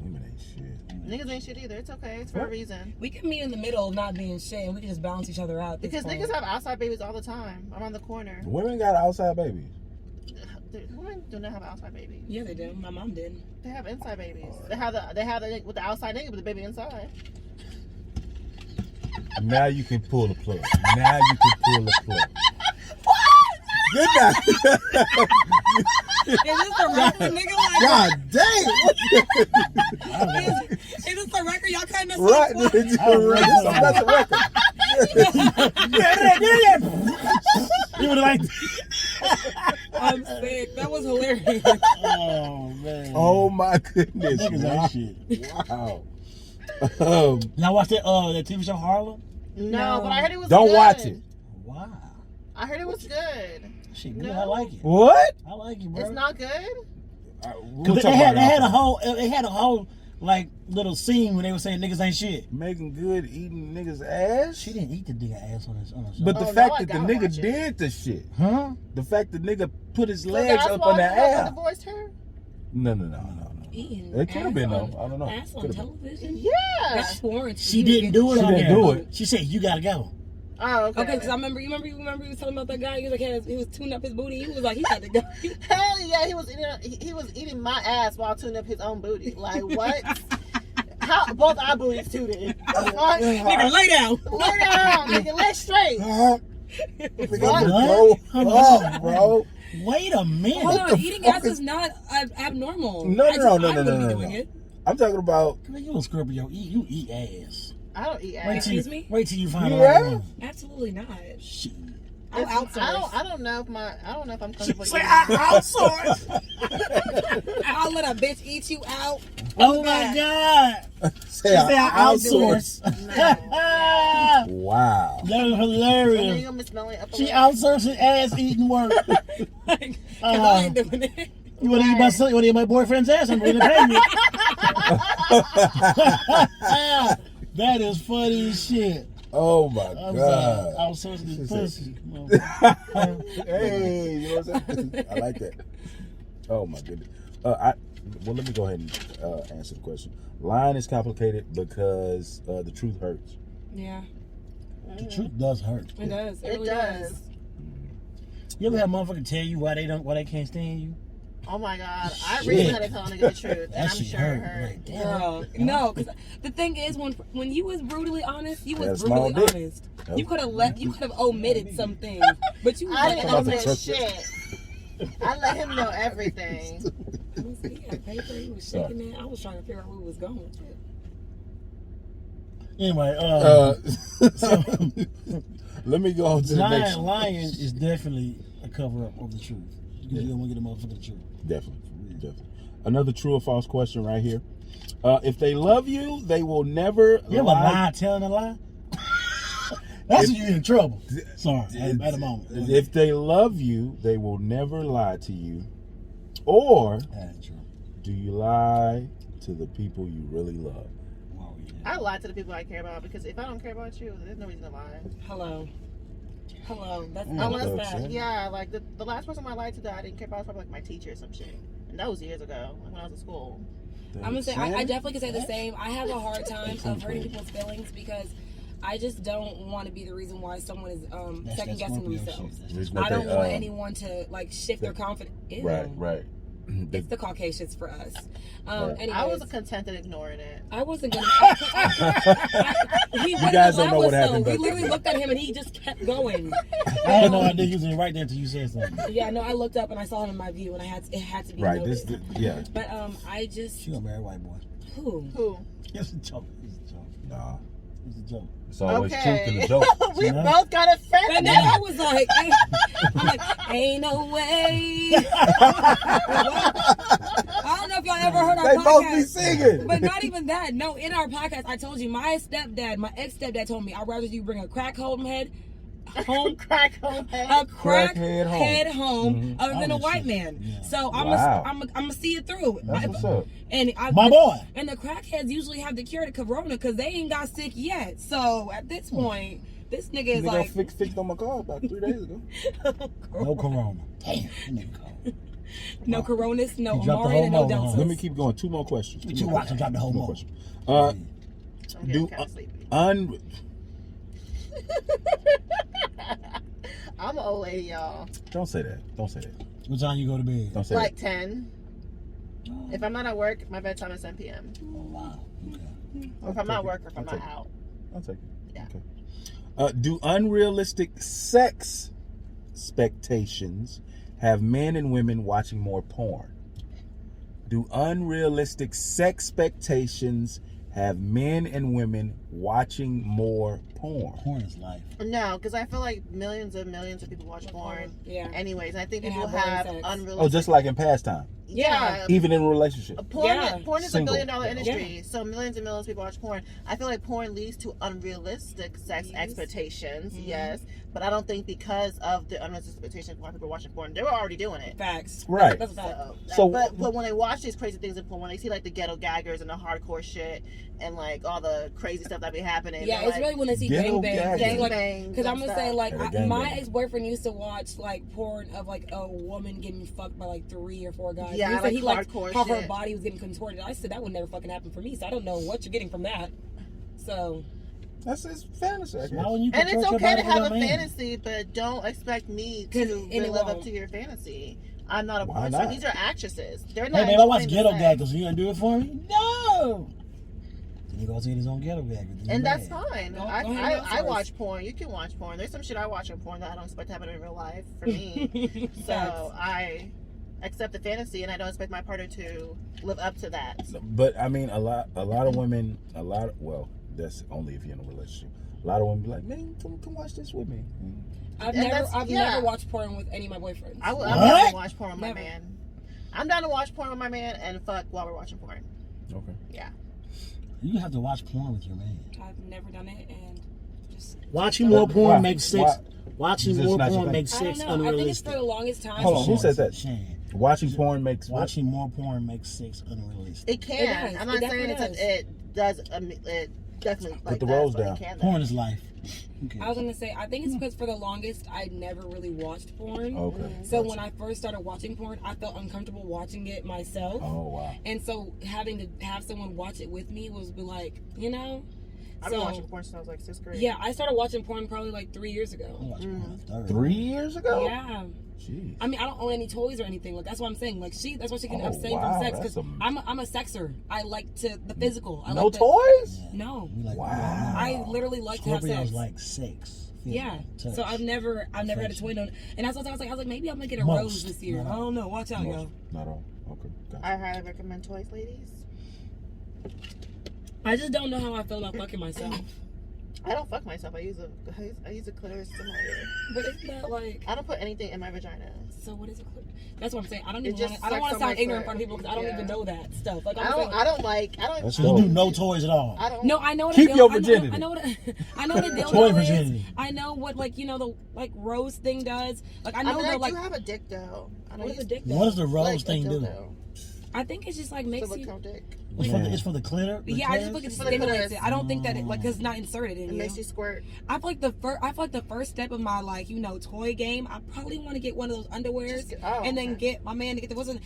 Women ain't shit. niggas ain't shit either. It's okay. It's for a reason. we can meet in the middle of not being shit, and we can just balance each other out. at this Because point. niggas have outside babies all the time, around the corner. Women got outside babies. Women do not have outside babies. Yeah, they do. My mom did. They have inside babies. They have the with the outside nigga, but the baby inside. Now you can pull the plug. Now you can pull the plug. Good night. Is this the record, nigga? Like, God damn. is this the record? Y'all cutting us Right. off? That's a record. You would like. I'm sick. That was hilarious. Oh man. Oh my goodness. Niggas ain't shit. Wow. Y'all watch that TV show Harlem? No, but I heard it was Don't good. watch it. Wow. I heard it was good. Shit, good. No. I like it. What? I like it, bro. It's not good. We'll Cause talk they had about it a whole like little scene when they were saying niggas ain't shit. Megan Good eating niggas ass. She didn't eat the nigga ass on her show. But the Oh, fact now I that the gotta nigga watch it. did the shit. Huh? The fact the nigga put his So legs that's up why on the the husband ass. divorced her. No. Eating It could have been ass though. on- I don't know. Ass on Could've been. television? Yeah. That's warranted. She didn't do it She on didn't there. do it. She said you gotta go. Oh, okay. Okay, because I remember, you remember he was talking about that guy. He was like, he was tuning up his booty. He was like, he got to go. Hell yeah, he was eating my ass while tuning up his own booty. Like what? How both our booties tuned? What? Nigga, lay down. Lay down, nigga. Lay straight. What? Oh, bro. Wait a minute. Hold the on, eating fuck ass is- is not abnormal. No. I wouldn't be doing it. I'm talking about. Girl, you a Scorpio. You eat ass. I don't eat Wait ass. till you, Excuse me? wait till you find You the right have? one. Absolutely not. Shit. I'll outsource. I don't know if I'm comfortable. Say eating I ass. outsource. I'll let a bitch eat you out. Oh my God. Say Say I outsource. No. Wow. That was And then hilarious. you gonna be smelling up. She outsourcing ass eating work. Like, 'cause I ain't doing it. You want to eat my son? You want to eat my boyfriend's ass? I'm going to pay me. That is funny as shit. Oh my I'm God. outsourcing this pussy. Hey, you know what I'm saying? I like that. Oh my goodness. Well, let me go ahead and answer the question. Lying is complicated because the truth hurts. Yeah, The truth does hurt. it does. It, It really does. does. You ever have motherfucker tell you why they can't stand you? Oh my God! I Shit. recently had to tell a nigga the truth, and That I'm shit sure hurt. it hurt. Like, damn. Girl, no, because the thing is, when you was brutally honest, you Had a was small brutally dick. honest. Yep. You could have omitted some things, but you was I like, didn't Come on, omit truck. shit. I let him know everything. He had paper, he was shaking that. I was trying to figure out where we was going with it. Anyway, let me go on to the next one. lying is definitely a cover up of the truth. Because you don't want to get a motherfucker the truth. Definitely. Another true or false question right here. If they love you, they will never You ever lie telling a lie? That's when you're in trouble. Sorry, at a moment. If they love you, they will never lie to you. Or That ain't true. do you lie to the people you really love? Oh, yeah. I lie to the people I care about because if I don't care about you, there's no reason to lie. Hello. That's Unless, okay. yeah, like the last person I lied to that I didn't care about was probably like my teacher or some shit, and that was years ago, like when I was in school. I'm gonna say I definitely can say the same. I have a hard time of hurting people's feelings because I just don't want to be the reason why someone is second guessing themselves. I don't want anyone to like shift their confidence. Ew. Right. It's the Caucasians for us. Right. I was content in ignoring it. I wasn't gonna. You guys don't know what happened. We literally looked at him and he just kept going. I had no idea he was right there until you said something. Yeah, no, I looked up and I saw him in my view, and it had to be right. noted. Yeah. But I just She gonna marry a white boy. who? It's a joke. Nah. It's a joke. It's always truth in the joke. We both got offended. And then I was like, I'm like, ain't no way. I don't know if y'all ever heard our They podcast. both be singing. But not even that. No, in our podcast, I told you my ex-stepdad told me I'd rather you bring a crack home head home, crack home head. a crackhead Crackhead home, other than a Oh, white shit. man. Yeah. So I'm Wow. gonna see it through. That's what's up. And My boy. And the crackheads usually have the cure to corona because they ain't got sick yet. So at this point, this nigga is They like got fixed on my car about 3 days ago. No corona. Damn. That nigga cold. no coronas, no He dropped the Amari, whole and no motor, huh? Deltas. Let me keep going. 2 more questions. You watch him drop the whole Two more motor. questions. I'm getting Do kinda sleepy. I'm an old lady, y'all. Don't say that. Don't say that. What time you go to bed? Don't say Like that. 10. If I'm not at work, my bedtime is 10 p.m. Oh, wow. Okay. Or if I'm at work or if I'm I'll not take it. out. I'll take it. Yeah. Okay. Do unrealistic sex expectations have men and women watching more porn? Do unrealistic sex expectations have men and women watching more porn? Porn is life. No, because I feel like millions and millions of people watch porn. Yeah. Anyways, and I think And people have have sex. unrealistic. Oh, just like in pastime, yeah. even in a relationship. Porn, Yeah. porn is Single. $1 billion industry, Yeah. so millions and millions of people watch porn. I feel like porn leads to unrealistic sex Yes. expectations, Mhm. yes, but I don't think because of the unrealistic expectations why people are watching porn, they were already doing it. Facts. Right. That's a fact. So- but when they watch these crazy things in porn, when they see like the ghetto gaggers and the hardcore shit and like all the crazy stuff that be happening, Yeah, they're it's like, really when they see Ghetto gangbangs. gagging. gangbangs. Because I'm and gonna stuff. say, like, Yeah, my gangbang. ex-boyfriend used to watch like porn of like a woman getting fucked by like 3 or 4 guys. Yeah, he said like he liked hardcore how her shit. body was getting contorted. I said that would never fucking happen for me, so I don't know what you're getting from that. So That's his fantasy. I guess. Why wouldn't you And it's contort your okay to body for have a your man? fantasy, but don't expect me 'Cause to and it live up won't. to your fantasy. I'm not a Why porn star. not? These are actresses. They're not. Hey, babe, I watch enjoying Ghetto the sex. Gaggers. You gonna do it for me? No! Then he goes in his own Ghetto Gaggers. And that's fine. Go I ahead, I outsource. watch porn. You can watch porn. There's some shit I watch in porn that I don't expect to happen in real life for me. So I accept the fantasy, and I don't expect my partner to live up to that. But I mean, a lot of women, well, that's only if you're in a relationship. A lot of women be like, man, come watch this with me. I've And never yeah. never watched porn with any of my boyfriends. I'm What? down to watch porn with my Never. man. I'm down to watch porn with my man and fuck while we're watching porn. Okay. Yeah. You have to watch porn with your man. I've never done it, and just Watching more Why? porn makes sex. Why? Watching Is this more not your porn thing? makes I don't sex know. I think it's unrealistic. for the longest time. Hold on, who said that? Shane. Watching porn makes what? Watching more porn makes sex unrealistic. It can. does. I'm not It saying definitely it does. It definitely Put the rolls does, but down. It can, Porn is life. Okay. I was gonna say I think it's because for the longest I never really watched porn. Okay. So when I first started watching porn, I felt uncomfortable watching it myself. Oh wow. And so having to have someone watch it with me was be like, you know. I've been watching porn since I was like 6th grade. Yeah, I started watching porn probably like 3 years I ago. watch porn third. 3 years ago? Yeah. Jeez. I mean, I don't own any toys or anything. Like that's what I'm saying. Like that's why she can Oh, abstain wow, from sex because that's I'm a sexer. I like the physical. I No like the, toys? Yeah. No. We like Wow. I literally like to have Scorpios sex. like sex. Yeah. Touch. So I've never had a toy Affection. done. And that's what I was like maybe I'm gonna get a Most, rose this year. not I don't know. Watch out, Most. y'all. Not all. Okay. Gotcha. I highly recommend toys, ladies. I just don't know how I feel about fucking myself. I don't fuck myself. I use a clitoris stimulator. But isn't that like? I don't put anything in my vagina. So what is it? That's what I'm saying. I don't It even just want. I don't want to sucks on sound my ignorant in foot. front of people because I don't Yeah. even know that stuff. Like I I'm saying, don't. I don't like. I don't. That's So you do no toys at all. I don't. No, I know what Keep a your dildo, virginity. I know what I know what a dildo Toy is. virginity. I know what the rose thing does. Like I I know mean, the I like do have a dick though. I don't what is a use dick What does the rose like a thing do? dildo. I think it's just like makes you. Silicone dick. It's for the clear. Yeah, I just feel like it For the stimulates clitoris. it. I don't think that it like 'cause it's not inserted in It you. makes you squirt. I feel like the first step of my like toy game. I probably want to get one of those underwears and then get my man to get the what's it?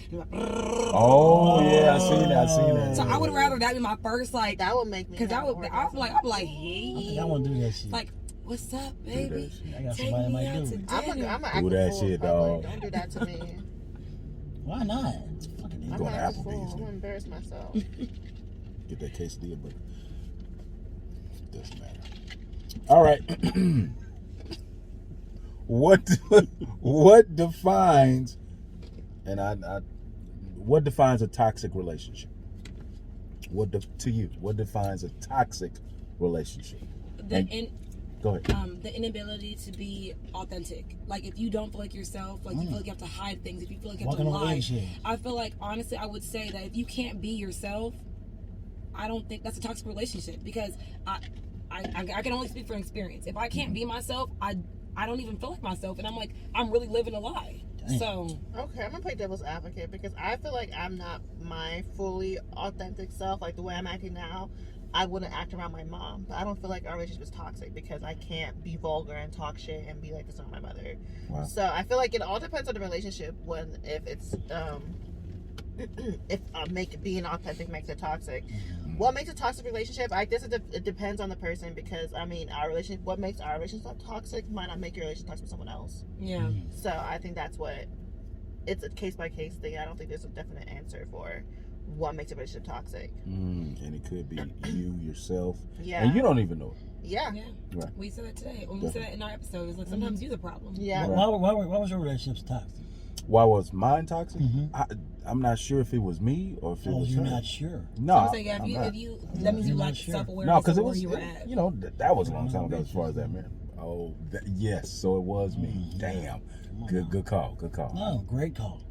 Oh yeah, I seen that. So I would rather that be my first like That would make me. because I'm like I think I want to do that shit. like what's up, baby? I got Take somebody that me might out do to it. dinner. I'm Do that shit, dog. Don't do that to me. Why not? It's fucking I'm Going to not a Applebee's, fool. I'm then. gonna embarrass myself. Get that quesadilla, but doesn't matter. All right. What defines what defines a toxic relationship? To you? What defines a toxic relationship? Go ahead. The inability to be authentic. Like if you don't feel like yourself, like you feel like you have to hide things, if you feel like you have Walking to on lie. eggshells. I feel like honestly I would say that if you can't be yourself, I don't think that's a toxic relationship because I can only speak from experience. If I can't be myself, I don't even feel like myself and I'm really living a lie. Damn. So Okay, I'm gonna play devil's advocate because I feel like I'm not my fully authentic self. Like the way I'm acting now, I wouldn't act around my mom. But I don't feel like our relationship is toxic because I can't be vulgar and talk shit and be like this on my mother. Wow. So I feel like it all depends on the relationship. If it's being authentic makes it toxic. What makes a toxic relationship? I guess it depends on the person because I mean what makes our relationship toxic might not make your relationship toxic with someone else. yeah. So I think it's a case by case thing. I don't think there's a definite answer for what makes a relationship toxic. And it could be you yourself, Yeah. and you don't even know it. Yeah. Yeah. Right. We said that today. Or we said that in our episode. It's like sometimes you're the problem. Yeah. Why was your relationship toxic? Why was mine toxic? Mhm. I'm not sure if it was me or if it Oh, was you're her. not sure. No, So I'm saying, I'm not. if you that means you You're not lack sure. self-awareness No, because it of where was, you were at. that was a long time ago as far as that, man. Oh, yes, so it was me. Damn. Good call. No, great call.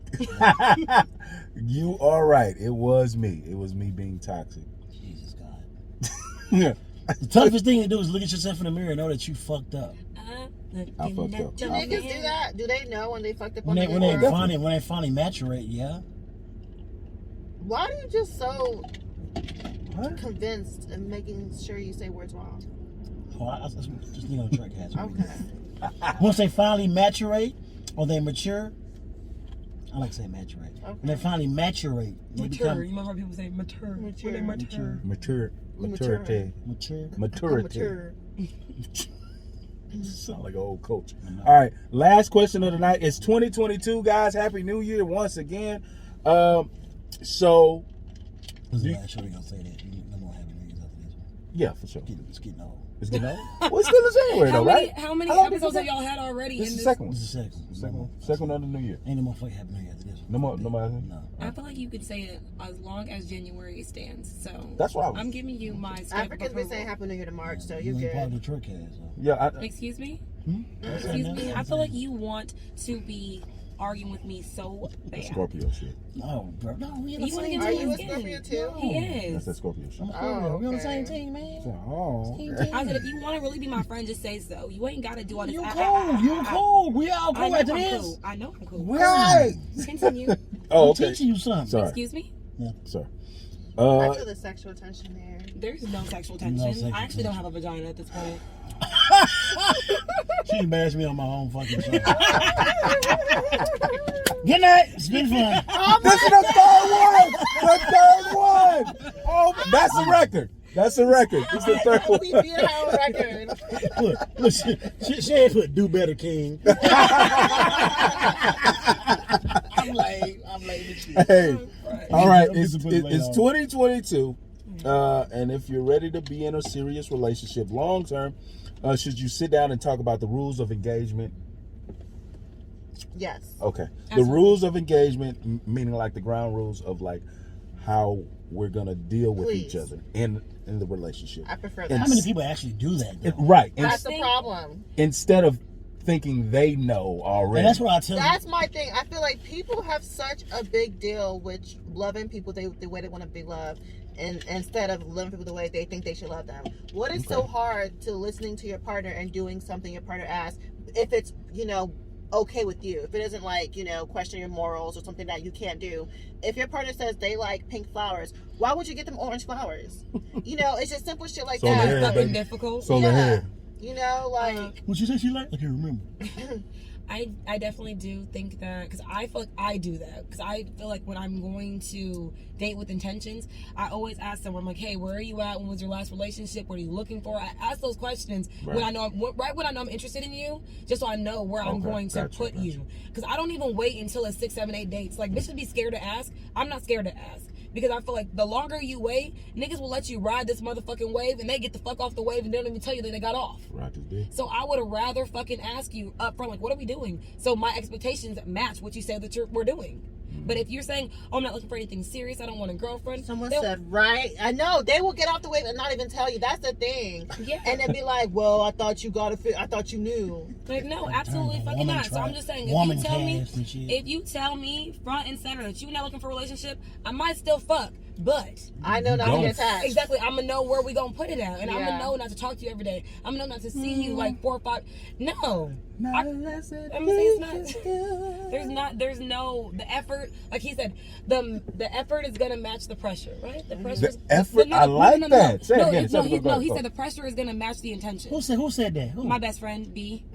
You are right. It was me. It was me being toxic. Jesus God. Yeah. The toughest thing to do is look at yourself in the mirror and know that you fucked up. I fucked up. Do niggas do that? Do they know when they fucked up When on they the finally maturate, yeah. Why are you just so What? convinced and making sure you say words wrong? Oh, I just need on Truckcast. Okay. Once they finally maturate or they mature, I like to say maturate. Okay. When they finally maturate, they Mature. become You remember people say mature. Mature. When they mature. Maturity. mature. Maturity. Mature. Sound like an old coach. All right, last question of the night. It's 2022, guys. Happy New Year once again. So, This is the last show we're gonna say that. No more Happy New Year's after this one. yeah, for sure. It's getting old. It's getting old. Well, it's still in January, though, right? How many How long did episodes you have y'all had already? This in is the this? second one. This is the second. Second one of the New Year. Ain't no more fucking Happy New Year after this one. No more. No. I feel like you could say it as long as January stands. So That's what I was. I'm giving you my stamp of Africans been approval. saying Happy New Year to March, so You you ain't part good. of the Truckcast. So. Yeah. Excuse me? Excuse Excuse me? I feel like you want to be arguing with me so bad. Scorpio shit. No, bro. No, we in You the wanna same get Are to team. you a Skinny. Scorpio too? He That's is. that Scorpio shit. I'm a Scorpio. We on the okay. same team, man. Oh. Same Okay. team. I said, if you want to really be my friend, just say so. You ain't got to do all this. You cold. You cold. We all I cool know after I'm this. cool. I know I'm cool. Right. Continue. Oh, I'm okay. teaching you something. Sorry. Excuse me? Sorry. I feel the sexual tension there. There's no sexual No tension. sexual I actually don't have a vagina at this point. She embarrassed me on my own fucking show. Good night. It's been fun. This is the third one. The third one. Oh, that's the record. That's the record. It's the third one. We beat our record. Look, she ain't put do better, King. I'm late with you. Hey, all right. I'm It's disappointed later on. 2022, and if you're ready to be in a serious relationship long term, should you sit down and talk about the rules of engagement? Yes. Okay. The Absolutely. rules of engagement, meaning like the ground rules of like how we're gonna deal with each Please. other in the relationship. I prefer And that. How many people actually do that, though? Right. That's the problem. Instead of thinking they know already. And that's what I tell you. That's my thing. I feel like people have such a big deal with loving people the way they want to be loved, and instead of loving people the way they think they should love them. What is so hard to listening to your partner and doing something your partner asks, if it's okay with you, if it doesn't like, question your morals or something that you can't do. If your partner says they like pink flowers, why would you get them orange flowers? It's just simple shit like So the that. hair, Fucking baby. difficult. So the hair. What you say she like? I can't remember. I definitely do think that, because I feel like I do that, because I feel like when I'm going to date with intentions, I always ask them, I'm like, hey, where are you at? When was your last relationship? What are you looking for? I ask those questions when I know I'm interested in you, just so I know where I'm going to put you. Because I don't even wait until it's 6, 7, 8 dates. Like, bitches be scared to ask. I'm not scared to ask. Because I feel like the longer you wait, niggas will let you ride this motherfucking wave, and they get the fuck off the wave and they don't even tell you that they got off. Right, this dick. So I would rather fucking ask you up front, like, what are we doing? So my expectations match what you said that we're doing. But if you're saying, oh, I'm not looking for anything serious, I don't want a girlfriend. Someone said, right. I know. They will get off the wave and not even tell you. That's the thing. Yeah. And then be like, well, I thought you I thought you knew. Like, no, absolutely fucking not. So I'm just saying, if you tell me front and center that you're not looking for a relationship, I might still fuck. But I know not to get attached. Exactly. I'm gonna know where we gonna put it at, and I'm gonna know not to talk to you every day. I'm gonna know not to see you like 4 or 5. No, I'm gonna say it's not. There's no the effort. Like he said, the effort is gonna match the pressure, right? The pressure. The effort. I like that. Say it again. He said the pressure is gonna match the intention. Who said that? Who? My best friend B.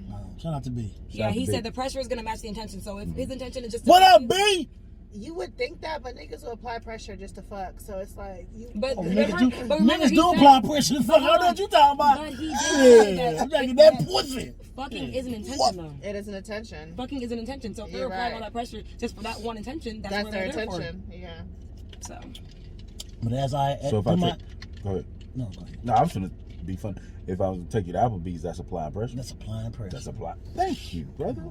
Shout out to B. Yeah, he said the pressure is gonna match the intention. So if his intention is just what up, B? You would think that, but niggas will apply pressure just to fuck. So it's like, niggas do apply pressure to fuck. I know what you talking about. But he did say that pussy. Fucking is an intention, though. It is an intention. Fucking is an intention. So if they're applying all that pressure just for that one intention, that's their what they're intention. For. Yeah. So. But as I go ahead. No, go ahead. No, I was gonna be fun. If I was to take you to Applebee's, that's applying pressure. That's applying pressure. That's applying. Thank you, brother.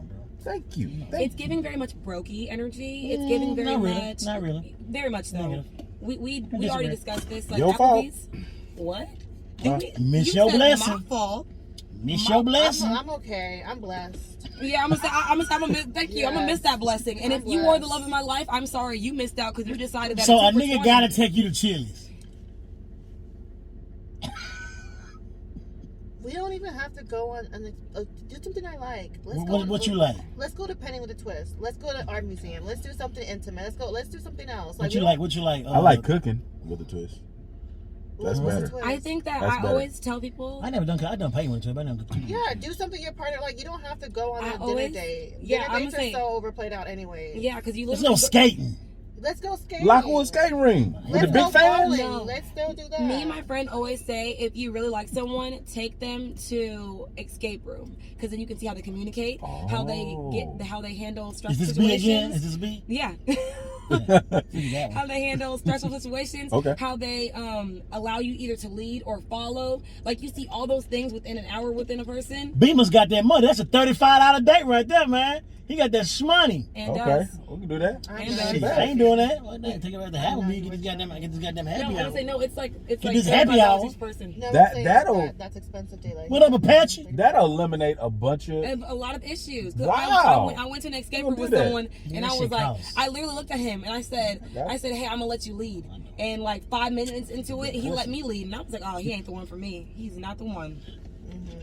Thank you. It's giving very much brokey energy. It's giving very much. Not really. Very much so. We already discussed this. Like your Applebee's. Fault. What? Miss your blessing. My fault. Miss your blessing. I'm okay. I'm blessed. Yeah, I'm gonna miss. Thank you. I'm gonna miss that blessing. And if you were the love of my life, I'm sorry you missed out because you decided that. So a nigga gotta take you to Chili's. We don't even have to go on and do something I like. What you like? Let's go to Penny with a Twist. Let's go to art museum. Let's do something intimate. Let's do something else. What you like? What you like? I like cooking with a twist. That's better. I think that That's I better. always tell people. I done pay one to it. I never. Yeah, do something your partner like. You don't have to go on a dinner date. Yeah, dinner dates are so overplayed out anyway. Yeah, because you Let's go skating. Let's go skating. Lockwood skating ring with the big fan. No. Let's still do that. Me and my friend always say, if you really like someone, take them to escape room, because then you can see how they communicate, how they handle stressful situations. Is this B? Yeah. How they handle stressful situations. Okay. How they allow you either to lead or follow. Like you see all those things within an hour within a person. Beamer's got that money. That's a $35 date right there, man. He got that shmoney. And okay, we can do that. I ain't doing that. Well, take it right to Happy. Get this goddamn happy hour. I say no. It's like this happy hour. Each person. No, that's expensive daylight. What up, Apache? That'll eliminate a bunch of a lot of issues. Wow. I went to an escape room with someone, and I was like, I literally looked at him and I said, hey, I'm gonna let you lead. And like 5 minutes into it, he let me lead, and I was like, oh, he ain't the one for me. He's not the one.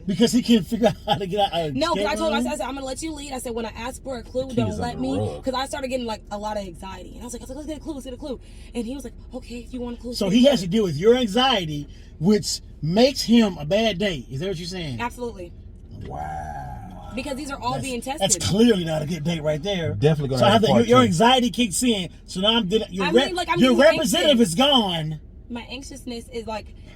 Because he can't figure out how to get out. No, because I told him, I said, I'm gonna let you lead. I said, when I ask for a clue, don't let me, because I started getting like a lot of anxiety, and I was like, let's get a clue, and he was like, okay, if you want a clue. So he has to deal with your anxiety, which makes him a bad date. Is that what you're saying? Absolutely. Wow. Because these are all being tested. That's clearly not a good date right there. Definitely gonna have your anxiety kicks in. So now your representative is gone. My anxiousness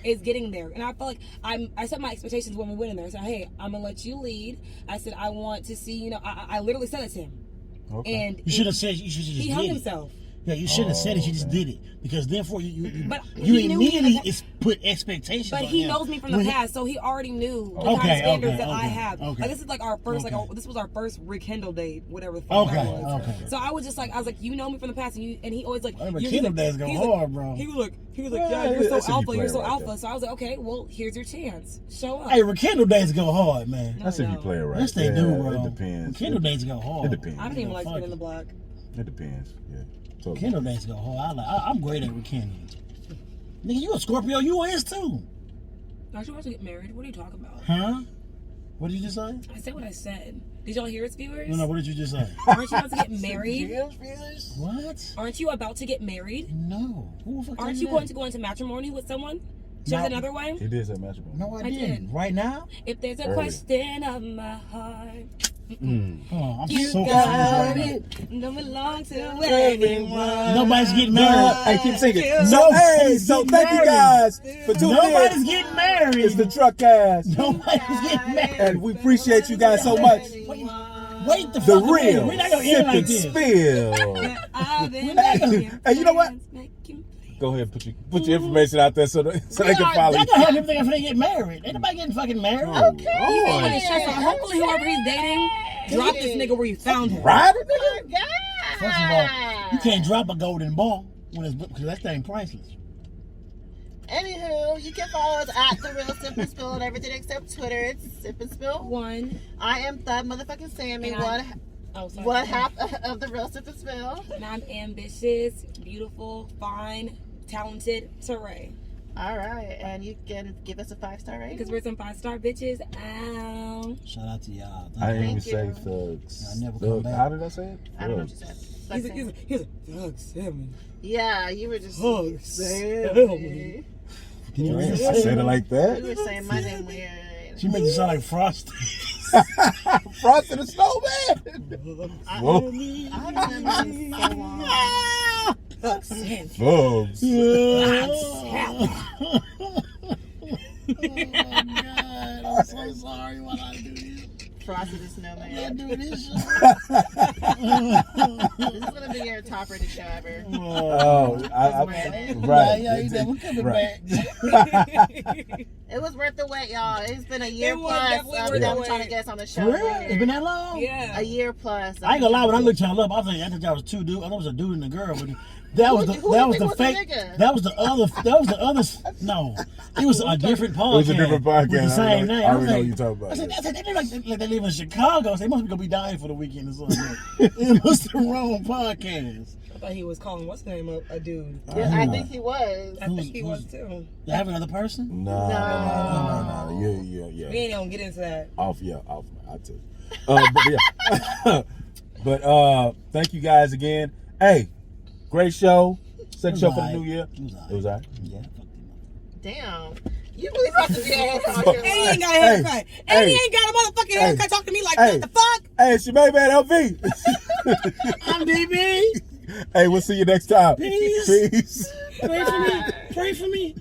is getting there, and I felt like I set my expectations when we went in there. I said, hey, I'm gonna let you lead. I said, I want to see, I literally said it to him. Okay. And you should have said, you should just he hung himself. Yeah, you shouldn't have said it. You just did it, because therefore you immediately put expectations. But he knows me from the past, so he already knew the kind of standards that I have. Okay. Like this is like our first, this was our first rekindle date, whatever the fuck that was. Okay. So I was like, you know me from the past, and he always like. Rekindle days go hard, bro. He was like, yeah, you're so alpha, you're so alpha. So I was like, okay, well, here's your chance, show up. Hey, rekindle days go hard, man. That's if you play it right. Yes, they do, bro. It depends. Rekindle days go hard. It depends. I don't even like spinning the block. It depends. Yeah. Totally. Rekindle days go hard. I'm great at rekindling. Nigga, you a Scorpio? You is too. Aren't you about to get married? What are you talking about? Huh? What did you just say? I said what I said. Did y'all hear it, viewers? No, what did you just say? Aren't you about to get married? What? Aren't you about to get married? No. Who the fuck Aren't told you that? going to go into matrimony with someone? Just No. another way? He did say matrimony. No, I I didn't. did. Right now? If there's a Earlier. question of my heart, Hold on, I'm you so confused got right it. Don't belong to Everyone. anyone. Nobody's getting married. Hey, keep singing. So, Nobody's so getting thank you married. guys for tuning Nobody's in. getting married. It's the Truckcast. Nobody's getting married. And we appreciate you guys so much. Wait the The fuck a minute. real We're not gonna sip end like and this. spill. I've been Hey, you know what? making- Go ahead, put your information out there so they can follow They're you. gonna have everything after they get married. Ain't nobody getting fucking married. Okay. Hopefully, whoever he's dating, drop this nigga where you found him. Right? Oh my God. First of all, you can't drop a golden ball when it's because that thing priceless. Anywho, you can follow us at The Real Sip and Spill on everything except Twitter. It's Sip and Spill. One. I am Thud Motherfucking Sammy. And sorry. One half of The Real Sip and Spill. And I'm ambitious, beautiful, fine, talented, Teray. All right. And you can give us a 5-star rating. Because we're some 5-star bitches. Ow. Shout out to y'all. I didn't even Thank say you. thugs. I never come back. How did I say it? I don't know what you said. Like Sammy. He's a thug Sammy. Yeah, you were just Hug saying. Sammy. Can you read I it? said it like You that. were saying my name weird. She made you sound like Frosty. Frosty the Snowman. Whoa. I haven't done that in so long. Thug Sammy. Thugs. Oh my God, I'm so sorry why I do this. Frosty the I Snowman. do this shit. This is gonna be your top rated show ever. Oh, right. Yeah, you never coming Right. back. It was worth the wait, y'all. It's been a year It was plus definitely of worth them the trying to wait. get us on the For show. real? It's been that long? Yeah. A year plus. I ain't gonna lie, when I looked y'all up, I thought y'all was two dudes. I thought it was a dude and a girl, but that was the Who that you was think the was the fake. nigga? That was the other. No, it was a different podcast. It was a different podcast. with the same name. I I already was know like, what you're talking about. I said, they like they live in Chicago. So they must be gonna be dying for the weekend or something. It was the wrong podcast. I thought he was calling what's the name of a dude. Yeah, I think he was. I think he was too. They have another person? No. Yeah. We ain't gonna get into that. Off. I tell you. But yeah. Thank you guys again. Hey, great show. Second show for the new year. It was all right. Yeah. Damn. You really about to be an ass And he ain't got a haircut. And he ain't got a motherfucking haircut. Talk to me like that. The fuck? Hey, it's your baby at LV. I'm DB. Hey, we'll see you next time. Peace. Peace. Pray for me. Pray for me.